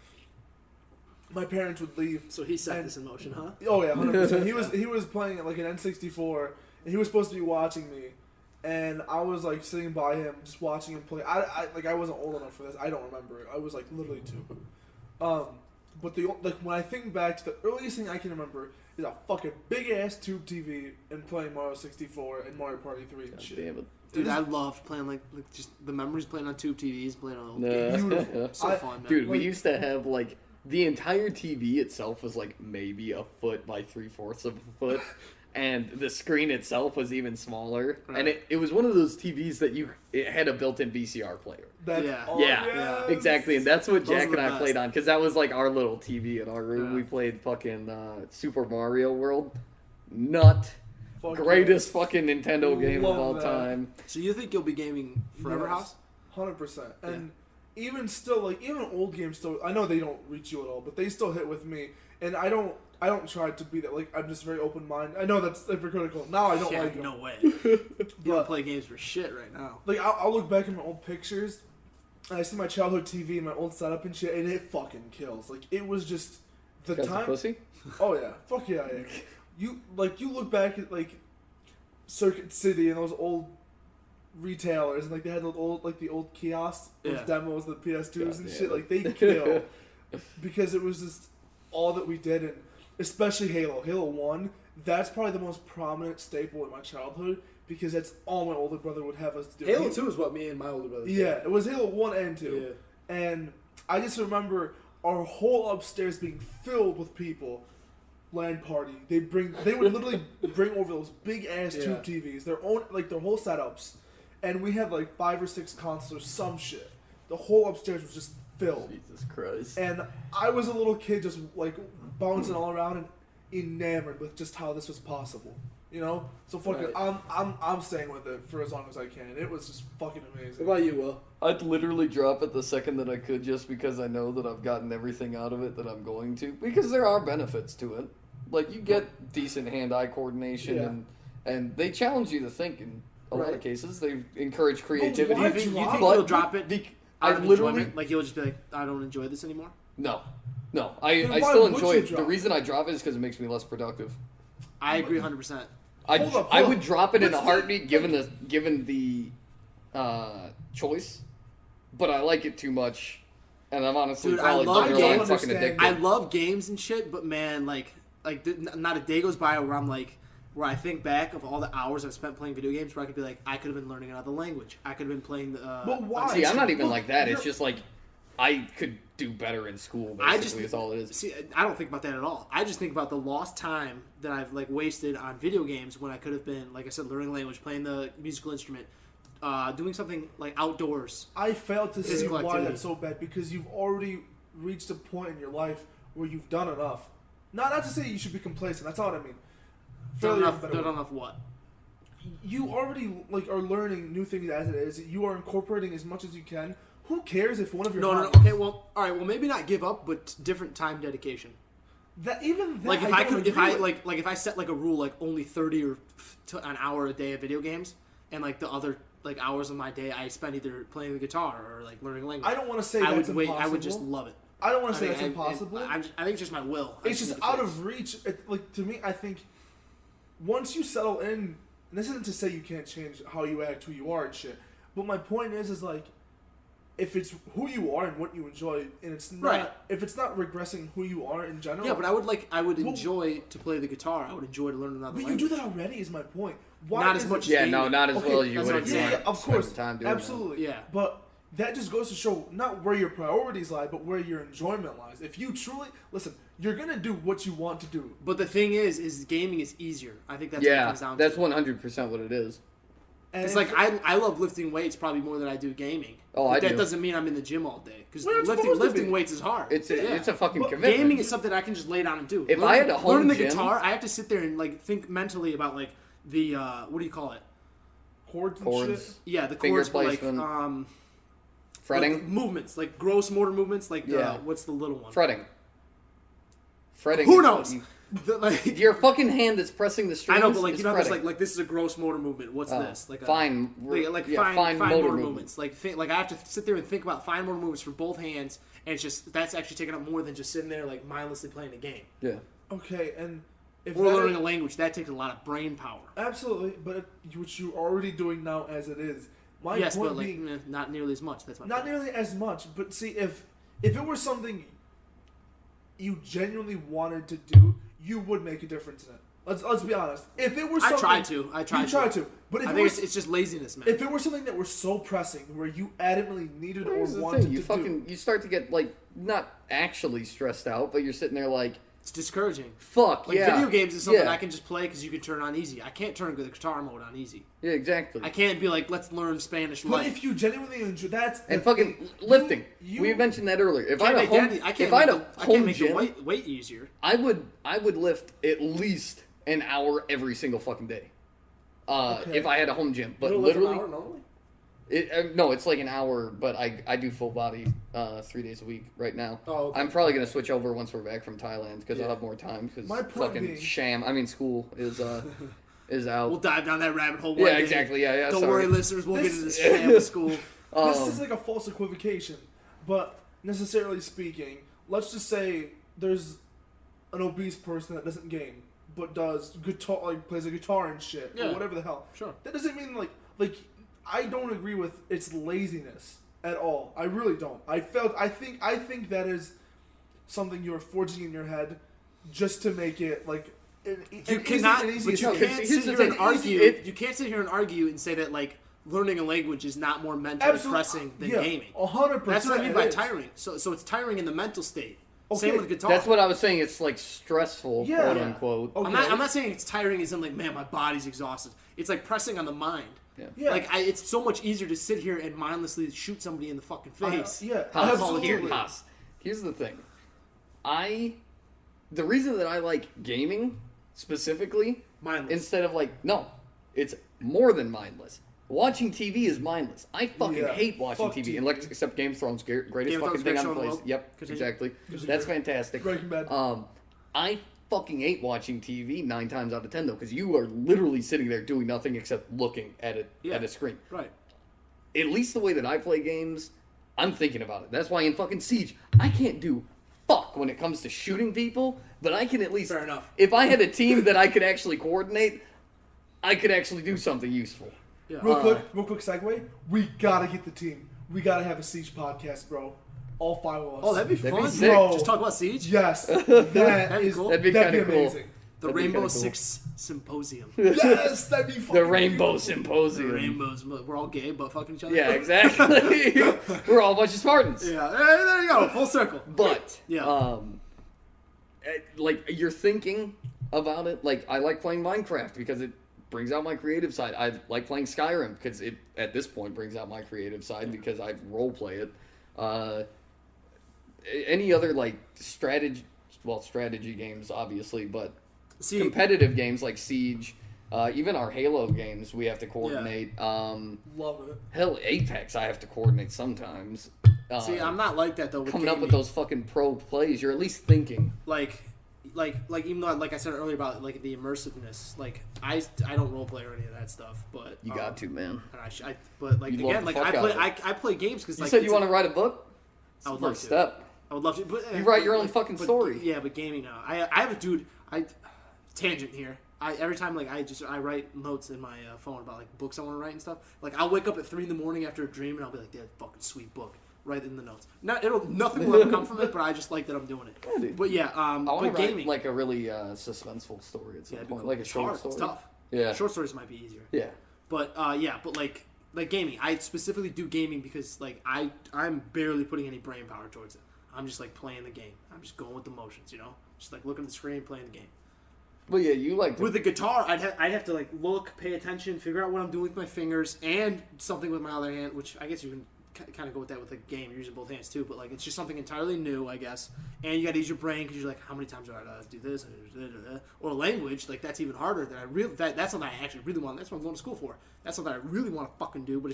My parents would leave.
So he set
And-
this in motion, huh?
Oh yeah, 100%. He was playing like an N64, and he was supposed to be watching me, and I was like sitting by him, just watching him play. I wasn't old enough for this. I don't remember it. I was like literally 2. But when I think back to the earliest thing I can remember is a fucking big ass tube TV and playing Mario 64 and Mario Party 3 and
God
shit.
damn it.
Dude, I loved playing like just the memories playing on tube TVs, playing on old
No.
games.
Beautiful.
So
I-
fun, man.
Dude, we
Like-
used to have like the entire TV itself was like maybe a foot by 3/4 of a foot, and the screen itself was even smaller.
Right.
And it was one of those TVs that it had a built-in VCR player.
That's
Yeah.
all-
Yeah,
yes.
exactly, and that's what
Those
Jack
are the
and I
best.
played on because that was like our little TV in our room.
Yeah.
We played fucking Super Mario World,
Fuck
greatest
yes.
fucking Nintendo game of
Love
all
that.
time.
So you think you'll be gaming forever,
Yes.
House?
100%. And even still, like even old games still, I know they don't reach you at all, but they still hit with me. And I don't try to be that. Like I'm just very open minded. I know that's hypocritical. Now I don't
Yeah,
like them.
no way. You don't
But
play games for shit right now.
like I'll look back at my old pictures, and I see my childhood TV and my old setup and shit, and it fucking kills. Like it was just the
Guys, a
time.
pussy?
Oh yeah, fuck yeah, yeah. You look back at like Circuit City and those old retailers, and like they had those old the old kiosks, those
Yeah.
demos, the PS2s
God
and
damn
shit.
it.
Like they kill because it was just all that we did, and especially Halo 1. That's probably the most prominent staple in my childhood because that's all my older brother would have us do.
Halo 2 is what me and my older brother did.
Yeah, it was Halo 1 and 2.
Yeah.
And I just remember our whole upstairs being filled with people. LAN party. They would literally bring over those big ass
Yeah.
tube TVs, their own their whole setups, and we had like 5 or 6 consoles or some shit. The whole upstairs was just filled,
Jesus Christ.
and I was a little kid just like bouncing all around and enamored with just how this was possible. You know, so fucking,
Right.
I'm staying with it for as long as I can. It was just fucking amazing.
What about you, Will?
I'd literally drop it the second that I could just because I know that I've gotten everything out of it that I'm going to. Because there are benefits to it. Like, you get decent hand-eye coordination,
Yeah.
and they challenge you to think in a lot
Right.
of cases. They encourage creativity.
why
Do you think
drop
you'll
But
drop it
I
out of
literally...
enjoyment? Like you'll just be like, I don't enjoy this anymore?
No.
Then
I
why
still
would
enjoy
you
it. The
drop
reason I drop it is because it makes me less productive.
I agree 100%.
I
Hold up,
I
hold
would
up.
drop it in a
Let's
heartbeat given the choice, but I like it too much, and I'm honestly
Dude, I
probably
love
borderline
games.
fucking addicted.
I love games and shit, but man, not a day goes by where I'm like, where I think back of all the hours I've spent playing video games, where I could be like, I could have been learning another language. I could have been playing the.
But why?
See, I'm not even like that. It's
you're-
just like I could do better in school.
I
Basically,
just
is all it is.
see. I don't think about that at all. I just think about the lost time that I've like wasted on video games when I could have been, like I said, learning a language, playing the musical instrument, doing something like outdoors.
I fail to see
Physical
why
activity.
that's so bad because you've already reached a point in your life where you've done enough. Not to say you should be complacent. That's not what I mean.
Done
Failure is a
enough.
better
Done
word.
enough what?
You already like are learning new things as it is. You are incorporating as much as you can. Who cares if one of your
No.
hobbies-
Okay. Well, all right. Well, maybe not give up, but different time dedication.
That even that,
Like if
I
I
don't
could, if
agree
I
with.
like if I set like a rule, like only 30 or an hour a day of video games, and like the other like hours of my day I spend either playing the guitar or like learning a language.
I don't want to say
I
that's
would wait.
impossible.
I would just love it.
I don't want to say
I mean,
that's impossible.
I think it's just my will. I
It's just
need to
out
fix.
of reach. Like to me, I think once you settle in, and this isn't to say you can't change how you act, who you are, and shit. But my point is like, if it's who you are and what you enjoy, and it's not,
Right.
if it's not regressing who you are in general.
Yeah, but I would enjoy to play the guitar. I would enjoy to learn another
But you
language.
do that already. Is my point. Why
Not
is
as much
it-
as
Yeah, no,
gaming.
not as
Okay,
well as you
that's
would
what
if
I'm
you
saying.
weren't
of
spending
course,
time doing
absolutely.
Yeah.
But that just goes to show not where your priorities lie, but where your enjoyment lies. If you truly listen, you're gonna do what you want to do.
But the thing is gaming is easier. I think
that.
that's what it
Yeah,
comes down
that's
to.
100% what it is.
And
It's like I love lifting weights probably more than I do gaming.
Oh,
But
I
that
do.
doesn't mean I'm in the gym all day because
We're not supposed to
lifting
be.
weights is hard.
It's a fucking
But
commitment.
Gaming is something I can just lay down and do.
If I had a home
learning the
gym-
guitar, I have to sit there and like think mentally about like the what do you call it?
chords and
Chords.
shit.
Yeah, the
Finger
chords, but like
placement. Fretting.
like movements, like gross motor movements, like
Yeah.
what's the little one?
Fretting. Fretting.
Who
is
knows?
what
Like,
Your fucking hand that's pressing the strings.
I know, but like
is
you know, this
fretting.
like this is a gross motor movement. What's
Oh,
this? Like a,
fine,
fine
motor
motor
movement.
movements. Like like I have to sit there and think about fine motor movements for both hands, and it's just that's actually taking up more than just sitting there like mindlessly playing a game
Yeah.
Okay, and if
or
that
learning
is-
a language. That takes a lot of brain power.
absolutely, but which you're already doing now as it is. My
Yes,
point
but like
being,
not nearly as much. That's my
not
point.
nearly as much. But see, if it were something you genuinely wanted to do, you would make a difference in it. Let's be honest. If it were
I
something
tried to. I tried
you tried to. But if
I
it
think
was
it's just laziness, man.
if it were something that were so pressing where you adamantly needed or
Here's the
wanted
thing, you
to
fucking
do,
you start to get like not actually stressed out, but you're sitting there like,
It's discouraging.
fuck
Like
yeah.
video games is something
yeah.
I can just play because you can turn on easy. I can't turn the guitar mode on easy.
Yeah, exactly.
I can't be like, let's learn Spanish.
but
light.
if you genuinely enjoy that's the
and fucking
thing.
lifting.
You-
We mentioned that earlier. If I
Can't
had a
make
home,
that- I can't
if I had
make
a
the- I
home
can't make
gym,
the weight easier.
I would lift at least an hour every single fucking day.
Okay.
If I had a home gym, but
You don't lift an
literally,
hour normally?
no, it's like an hour. But I do full body 3 days a week right now.
Oh, okay.
I'm probably gonna switch over once we're back from Thailand because
Yeah.
I'll have more time. Because
My point
fucking
being-
school is is out.
We'll dive down that rabbit hole.
Yeah,
one day.
exactly, yeah,
Don't
sorry.
worry, listeners. We'll get
This-
into this sham of school.
this is like a false equivocation, but necessarily speaking, let's just say there's an obese person that doesn't game but does guitar, like plays a guitar and shit
Yeah.
or whatever the hell.
Sure.
That doesn't mean like I don't agree with its laziness at all. I really don't. I think that is something you're forging in your head just to make it like
You cannot, but you
No, 'cause
can't
here's
sit
the
here
thing,
and argue.
it-
You can't sit here and argue and say that like learning a language is not more mentally pressing than gaming.
100%.
That's what I mean by
it is.
tiring. So it's tiring in the mental state.
Okay,
Same with guitar.
That's what I was saying. It's like stressful,
Yeah.
quote
Yeah.
unquote.
Okay.
I'm not saying it's tiring as in like, man, my body's exhausted. It's like pressing on the mind.
Yeah.
Yeah.
Like it's so much easier to sit here and mindlessly shoot somebody in the fucking face.
Yeah,
Haas,
absolutely.
Here's the thing. The reason that I like gaming specifically,
Mindless.
instead of like, no, it's more than mindless. Watching TV is mindless. I fucking
Yeah,
hate watching
fuck
TV,
TV.
Except Game of Thrones, greatest
Game of
fucking
Thrones,
thing
greatest
on the
show in the
place.
world.
Yep,
Continue.
exactly.
Continue.
That's fantastic.
Breaking Bad.
I fucking hate watching TV 9 times out of 10 though, because you are literally sitting there doing nothing except looking at it
Yeah.
at a screen.
Right.
At least the way that I play games, I'm thinking about it. That's why in fucking Siege, I can't do fuck when it comes to shooting people, but I can at least...
Fair enough.
If I had a team that I could actually coordinate, I could actually do something useful.
Yeah.
Real quick segue. We gotta get the team. We gotta have a Siege podcast, bro. All 5 of us.
Oh, that'd be
That'd
fun.
be sick.
Bro.
Just talk about Siege.
Yes.
That'd be cool.
That'd be kind of cool.
amazing.
The
That'd be
Rainbow
kinda cool.
Six Symposium.
Yes, that'd be fucking
The Rainbow
beautiful.
Symposium.
The rainbows. We're all gay, but fucking each other.
Yeah, exactly. We're all a bunch of Spartans.
Yeah. There you go. Full circle.
But
Yeah.
like you're thinking about it. Like I like playing Minecraft because it brings out my creative side. I like playing Skyrim because it at this point brings out my creative side because I role play it. Any other like strategy games, obviously, but
See,
competitive games like Siege, even our Halo games, we have to coordinate.
Love it.
Hell, Apex, I have to coordinate sometimes.
I'm not like that though. With
coming up with
gaming.
those fucking pro plays. You're at least thinking.
like even though like I said earlier about like the immersiveness, like I don't role play or any of that stuff, but
You got to, man.
and but like
You'd love
again,
the
like
fuck
I
out
play
of it.
I play games because
You
like
said
it's
you want to write a book? It's
I
the
would love
first
to.
step.
I would love to. But,
You write your own fucking story.
Yeah, but gaming now. I have a dude. Tangent here. Every time like I write notes in my phone about like books I want to write and stuff. Like I'll wake up at 3 a.m. after a dream and I'll be like, "That fucking sweet book." Right in the notes. Nothing will ever come from it, but I just like that I'm doing it.
Yeah, dude.
But yeah,
I want
but
to write
gaming,
like a really suspenseful story at some
it'd be
point,
cool.
like a
It's
short
hard.
story.
It's tough.
Yeah,
Short stories might be easier.
yeah.
But but like gaming, I specifically do gaming because like I'm barely putting any brain power towards it. I'm just like playing the game. I'm just going with the motions, you know, just like looking at the screen, playing the game.
Well, yeah, you like
With the guitar, I'd have to like look, pay attention, figure out what I'm doing with my fingers, and something with my other hand. Which I guess you can kind of go with that with the game. You're using both hands too, but like it's just something entirely new, I guess. And you got to use your brain because you're like, how many times do I do this? Or language, like that's even harder. That's something I actually really want. That's what I'm going to school for. That's something I really want to fucking do. But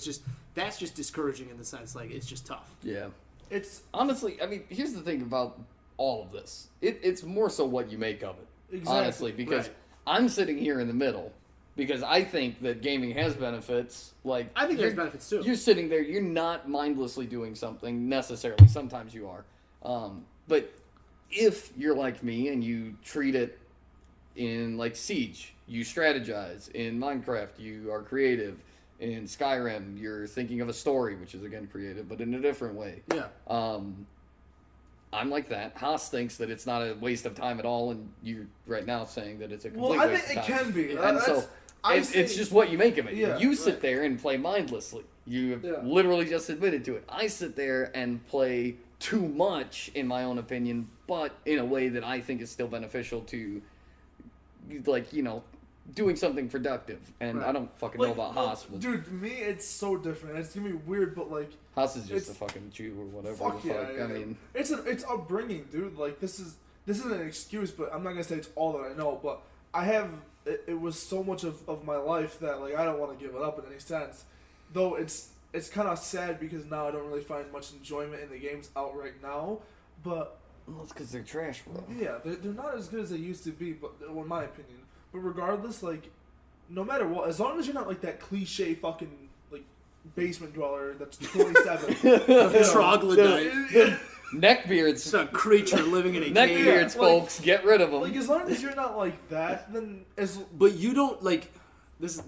that's just discouraging in the sense like it's just tough.
Yeah.
It's
Honestly, I mean, here's the thing about all of this. It's more so what you make of it.
Exactly,
Honestly, because
right.
I'm sitting here in the middle because I think that gaming has benefits. Like
I think there's
you're-
benefits too.
You're sitting there. You're not mindlessly doing something necessarily. Sometimes you are. But if you're like me and you treat it in like Siege, you strategize. In Minecraft, you are creative. In Skyrim, you're thinking of a story, which is again creative, but in a different way.
Yeah.
I'm like that. Haas thinks that it's not a waste of time at all, and you're right now saying that it's a complete
well, I
waste
think
of
it
time.
can be.
And so it's just what you make of it.
Yeah,
You sit
right.
there and play mindlessly. You have
Yeah.
literally just admitted to it. I sit there and play too much, in my own opinion, but in a way that I think is still beneficial to, like, you know, doing something productive. And
Right.
I don't fucking know about Haas. But
Dude, me, it's so different. It's gonna be weird, but like,
Haas is just
it's-
a fucking Jew or whatever
fuck
the
yeah,
fuck.
yeah.
I mean,
it's upbringing, dude. Like this isn't an excuse, but I'm not gonna say it's all that I know. But I have it was so much of my life that like I don't want to give it up in any sense. Though it's kind of sad because now I don't really find much enjoyment in the games out right now. But
well, it's because they're trash, bro.
yeah, they're not as good as they used to be. But in my opinion, but regardless, like no matter what, as long as you're not like that cliche fucking like basement dweller that's 27.
Troglodyte.
Neckbeards.
It's a creature living in a cave.
Neckbeards,
Yeah, like-
folks, get rid of them.
Like as long as you're not like that, then
But you don't like this is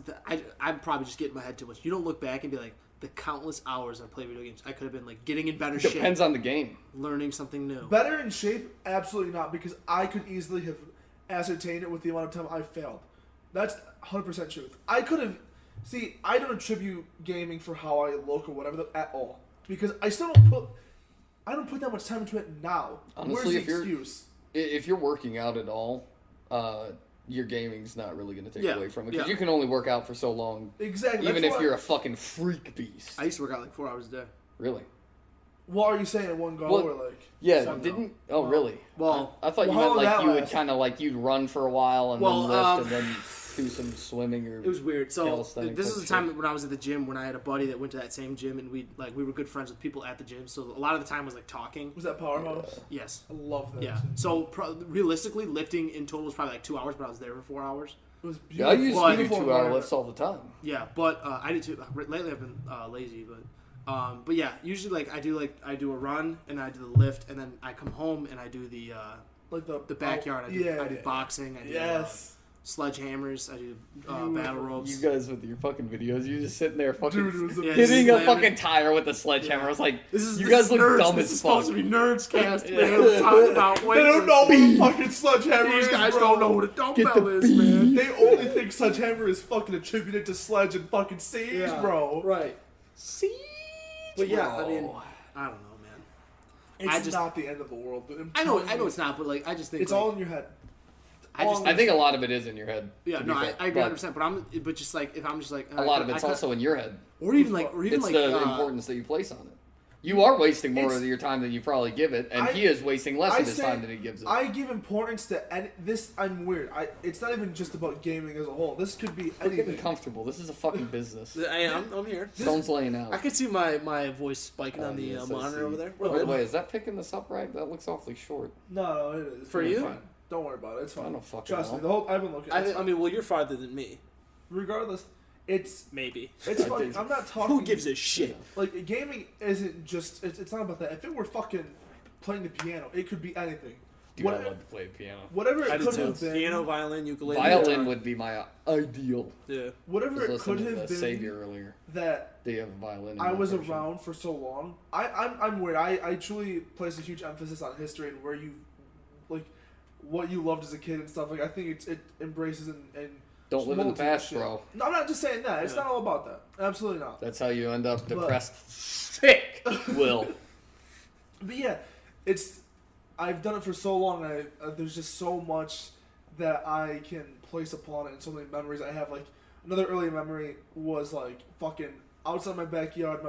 I'm probably just getting my head too much. You don't look back and be like the countless hours I played video games. I could have been like getting in better
Depends
shape,
on the game.
learning something new.
better in shape. Absolutely not, because I could easily have ascertained it with the amount of time I failed. That's 100% truth. I could have. See, I don't attribute gaming for how I look or whatever at all, because I still don't put. I don't put that much time into it now.
Honestly,
Where's the excuse?
If you're working out at all, your gaming's not really going to take
Yeah,
away from it. Because
yeah.
you can only work out for so long,
Exactly.
even
that's
if
why-
you're a fucking freak beast.
I used to work out like 4 hours a day.
Really?
What are you saying in one go
Well,
or like?
Yeah,
So, no.
didn't... Oh, really?
Well,
I thought
well,
you
how
meant
would
like
that
you would
last?
kind of like you'd run for a while and
Well,
then lift and then do some swimming or...
it was weird. So
calisthenics
this is
type
the time when I was at the gym when I had a buddy that went to that same gym and we were good friends with people at the gym. So a lot of the time was like talking.
Was that Powerhouse?
Yes.
I love that.
Yeah.
shit.
So realistically, lifting in total was probably like 2 hours, but I was there for 4 hours.
It was
Yeah, I used
beautiful.
to do
Beautiful
2-hour
environment.
lifts all the time.
Yeah, but I do too. Lately, I've been lazy, but yeah, usually like I do a run and I do the lift and then I come home and I do the
Like the
backyard. I do
yeah.
boxing. I do
Yes.
sledgehammers. I do battle ropes.
You guys with your fucking videos, you just sitting there fucking
Dude, it was
Yeah,
hitting a
slamming.
fucking tire with a sledgehammer. I was like,
This
you guys look
nerds.
dumb
This is
as
supposed
fuck.
to be nerds cast, man. We're talking about
They don't know what a fucking sledgehammer is,
These guys
bro.
don't know what a
Get
dumbbell
the
is, man.
They only think sledgehammer is fucking attributed to Sledge and fucking Siege,
Yeah,
bro.
Right.
See?
But yeah, I mean, I don't know, man.
It's
I just-
not the end of the world. But
I know it's not, but like I just think
It's
like,
all in your head.
I think a lot of it is in your head.
yeah,
to be
no,
fair,
I agree
but
100%. But just like if I'm just like
a lot of it's also in your head.
or even
It's the importance that you place on it. You are wasting more
It's-
of your time than you probably give it, and
I-
he is wasting less
I
of his
say-
time than he gives it.
I give importance to this. I'm weird. It's not even just about gaming as a whole. This could be
We're getting
anything.
comfortable. This is a fucking business.
I'm here.
Stone's laying out.
I can see my voice spiking on the
yes, I
monitor
see.
over there.
By the way, is that picking this up right? That looks awfully short.
No, it is.
For
It's
you?
fine. Don't worry about it. It's
I
fine.
don't fucking
Trust
know.
me. The whole I've been looking. It's
I
fine.
mean, well, you're farther than me.
Regardless, it's
Maybe.
it's
I
fun.
did.
I'm not talking.
Who gives a shit?
Like gaming isn't just. It's not about that. If it were fucking playing the piano, it could be anything.
Dude, I love to play piano.
Whatever
I
it
do
could
too.
have been.
Piano, violin, ukulele.
Violin
guitar.
would be my ideal.
Yeah.
Whatever
Just
it could
listening to
have
the
been.
Savior earlier.
That
They have a violin. in
I
that
was
version.
around for so long. I'm weird. I truly place a huge emphasis on history and where you, like, what you loved as a kid and stuff. Like I think it embraces and
Don't live in the
multi
past,
shit.
bro.
No, I'm not just saying that. It's
Yeah.
not all about that. Absolutely not.
That's how you end up
But-
depressed. Sick. Will.
But yeah, I've done it for so long. There's just so much that I can place upon it, and so many memories I have. Like another early memory was like fucking outside my backyard,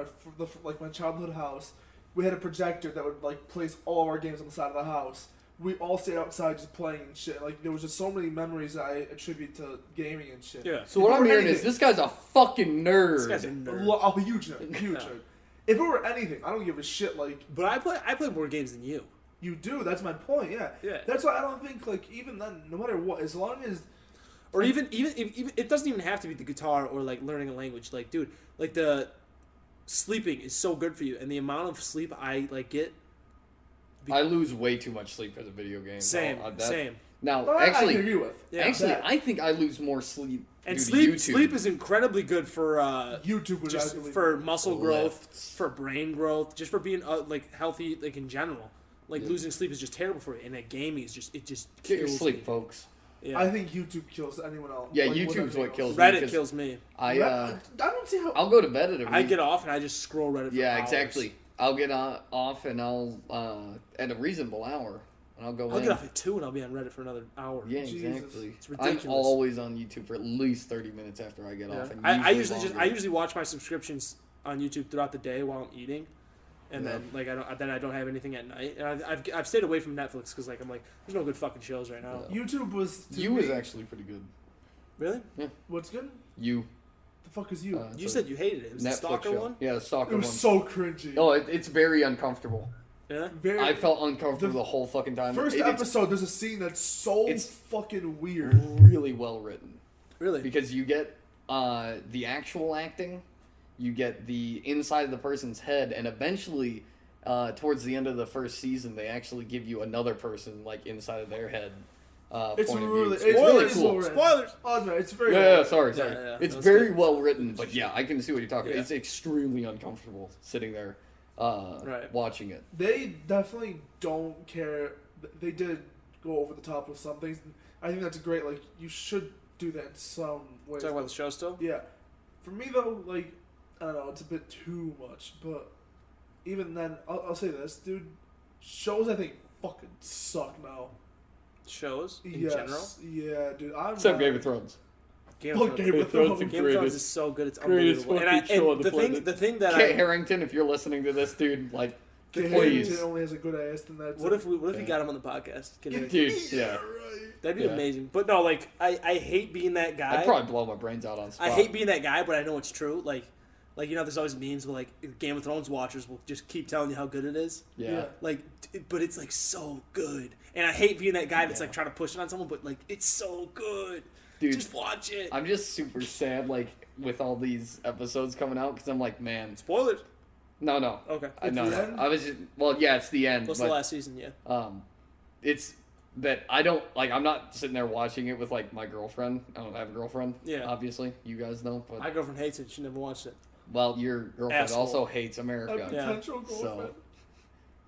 my childhood house. We had a projector that would like place all of our games on the side of the house. We all stayed outside just playing and shit. Like there was just so many memories that I attribute to gaming and shit.
Yeah.
So what
If it
I'm
were
hearing is
anything-
this guy's a fucking nerd.
This guy's a nerd.
A huge nerd, huge
Yeah.
nerd. If it were anything, I don't give a shit. Like
But I play more games than you.
you do, that's my point. Yeah.
Yeah.
That's why I don't think like even then, no matter what, as long as
Or even it doesn't even have to be the guitar or like learning a language. Like, dude, like the sleeping is so good for you, and the amount of sleep I like get.
I lose way too much sleep as a video game.
Same,
So,
same.
Now,
I
actually,
agree with.
Yeah.
I think I lose more sleep
And
due
sleep
to YouTube.
sleep is incredibly good for
YouTube would
just
actually
for muscle growth,
Lifts.
for brain growth, just for being like healthy, like in general. Like
Yeah.
losing sleep is just terrible for you, and that gaming is just
Get
kills
your sleep,
me.
folks.
Yeah.
I think YouTube kills anyone else.
Yeah,
like,
YouTube's
anything
what
else.
kills me.
Reddit
'cause
kills me.
I
I don't see how.
I'll go to bed at a
I get off and I just scroll Reddit. For
yeah,
hours.
exactly. I'll get off and I'll at a reasonable hour and I'll go
I'll
in.
get off at 2 and I'll be on Reddit for another hour.
Yeah,
Jesus.
exactly.
It's
I'm
ridiculous.
always on YouTube for at least 30 minutes after I get
Yeah.
off. And
I usually
longer.
usually watch my subscriptions on YouTube throughout the day while I'm eating, and
Yeah.
then like I don't have anything at night. And I've stayed away from Netflix because like I'm like there's no good fucking shows right now.
Yeah.
YouTube was. To
You
me,
was actually pretty good.
Really?
What's good?
You.
The fuck is you?
You
It's
said
a
you hated it. It was the
Netflix
stalker
show.
one.
Yeah, the stalker
it
one.
was so cringy.
Oh, it's very uncomfortable.
Yeah.
Very.
I felt uncomfortable
the
the whole fucking time.
First
It's
episode, there's a scene that's so
It's-
fucking weird.
really well written.
Really?
Because you get the actual acting, you get the inside of the person's head, and eventually, towards the end of the first season, they actually give you another person like inside of their head.
It's
Point
really,
of view.
it's
really
really
cool.
well written.
Spoilers.
Oh no, it's very.
Yeah, sorry.
Yeah, yeah,
It's
that's
very
good.
well written, but yeah, I can see what you're talking about.
Yeah.
It's extremely uncomfortable sitting there
Right.
watching it.
They definitely don't care. They did go over the top with some things. I think that's great. Like you should do that in some ways.
Talking about the show still.
Yeah. For me though, like I don't know, it's a bit too much. But even then, I'll say this, dude. Shows I think fucking suck now.
Shows in
Yes.
general.
Yeah, dude. I'm
Except
not-
Game of Thrones.
Game
Fuck
of
Game
Thrones.
of Thrones.
Game of Thrones
Greatest-
is so good. It's
greatest
unbelievable. And,
fucking show on
and
the planet.
the thing that
Kit
I
Harington, if you're listening to this, dude, like,
Kit
please.
Harington only has a good ass, then that's
what if we
Yeah.
got him on the podcast?
Dude, yeah.
right.
That'd be
Yeah.
amazing. But no, like I hate being that guy.
I'd probably blow my brains out on spot.
I hate being that guy, but I know it's true. Like you know, there's always memes where like Game of Thrones watchers will just keep telling you how good it is.
Yeah.
Like, but it's like so good, and I hate being that guy that's
Yeah.
like trying to push it on someone. But like, it's so good.
Dude,
Just watch it.
I'm just super sad, like, with all these episodes coming out, because I'm like, man.
Spoilers.
No.
Okay.
I know.
the end?
I was just, well, yeah, it's the end.
What's
but,
the last season? Yeah.
It's that I don't like. I'm not sitting there watching it with like my girlfriend. I don't have a girlfriend.
Yeah.
Obviously, you guys know. But
My girlfriend hates it. She never watched it.
well, your girlfriend
Asshole.
also hates
A
America.
potential girlfriend.
So,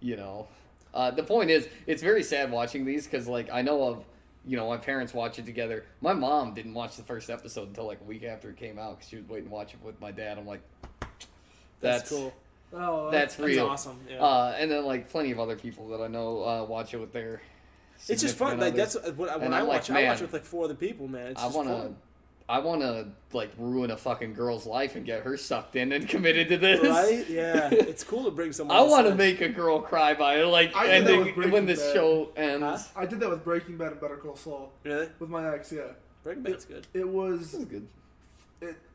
you know, the point is, it's very sad watching these because, like, I know of, you know, my parents watch it together. My mom didn't watch the first episode until like a week after it came out because she was waiting to watch it with my dad. I'm like, that's
cool.
Oh,
That's
That's
real.
awesome. Yeah.
And then like plenty of other people that I know watch it with their.
It's just fun. Like that's when
And
I
I'm
watch.
like,
I watch
man,
with like 4 other people, man. It's
I
just fun.
wanna like ruin a fucking girl's life and get her sucked in and committed to this.
Right? Yeah. It's cool to bring someone.
I want to
else in.
make a girl cry by like
I did that with
ending
Breaking
when this
Bad.
show ends.
Huh?
I did that with Breaking Bad and Better Call Saul
Really?
with my ex. Yeah,
Breaking Bad's good.
it was.
This is good.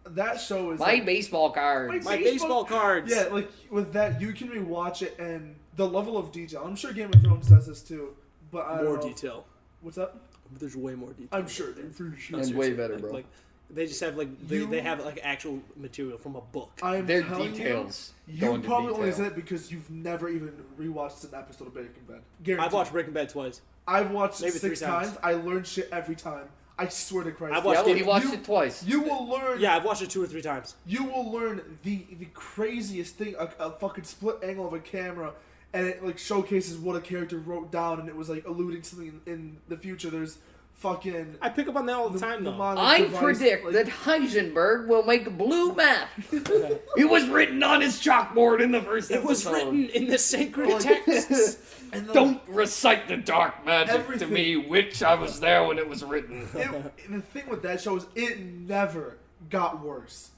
That show is
My
like,
baseball cards.
My baseball cards.
Yeah, like with that, you can rewatch it and the level of detail. I'm sure Game of Thrones does this too, but I don't
More
know.
detail.
What's up?
There's way more detail.
I'm sure, dude, for sure.
And way better,
like,
bro.
Like, they just have like they have like actual material from a book.
I'm
Their
telling
details.
You,
go
you
into
probably
detail.
only said it because you've never even rewatched an episode of Breaking Bad. Guaranteed.
I've watched Breaking Bad twice.
I've watched
maybe
it
3
6
times.
times. I learned shit every time. I swear to Christ.
I've watched
Yeah, well,
Game-
he watched
you-
it twice.
You will learn.
Yeah, I've watched it 2 or 3 times.
You will learn the craziest thing. A fucking split angle of a camera, and it like showcases what a character wrote down, and it was like alluding something in the future. There's fucking.
I pick up on that all the time though.
mnemonic
I
device,
predict
like-
that Heisenberg will make a blue map. It was written on his chalkboard in the first
It was
episode.
written in the sacred
Like-
texts.
And the,
Don't recite the dark magic
Everything.
to me, witch. I was there when it was written.
the thing with that show is it never got worse.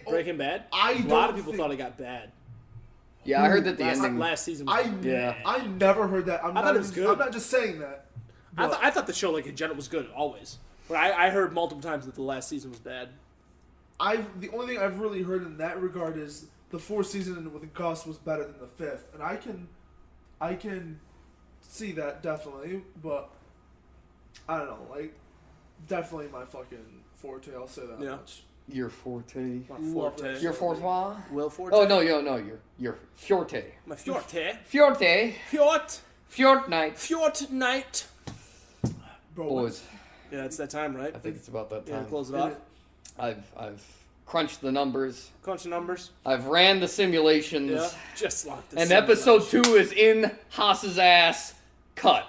Breaking Bad.
I
A lot
don't
of people
think-
thought it got bad.
Yeah, I heard that the
Last,
ending.
last season. Was
Yeah.
I never heard that.
I thought it was good.
I'm not just saying that. but
I thought the show like in general was good always, but I heard multiple times that the last season was bad.
the only thing I've really heard in that regard is the 4th season with Gus was better than the 5th, and I can see that definitely, but I don't know, like definitely my fucking forte. I'll say that
Yeah.
much.
Your forte.
My
Love
forte.
that
Your forte.
Will Forte.
Oh no, your forte.
My forte.
Forte.
Fjort.
Fortnite.
Fjort night.
Bro,
Boys,
Yeah, it's that time, right?
I think it's about that
Yeah,
time.
close it
Is
off.
it-
I've crunched the numbers.
Crunch the numbers.
I've ran the simulations.
Yeah. Just locked this.
And episode 2 is in Haas's ass. Cut.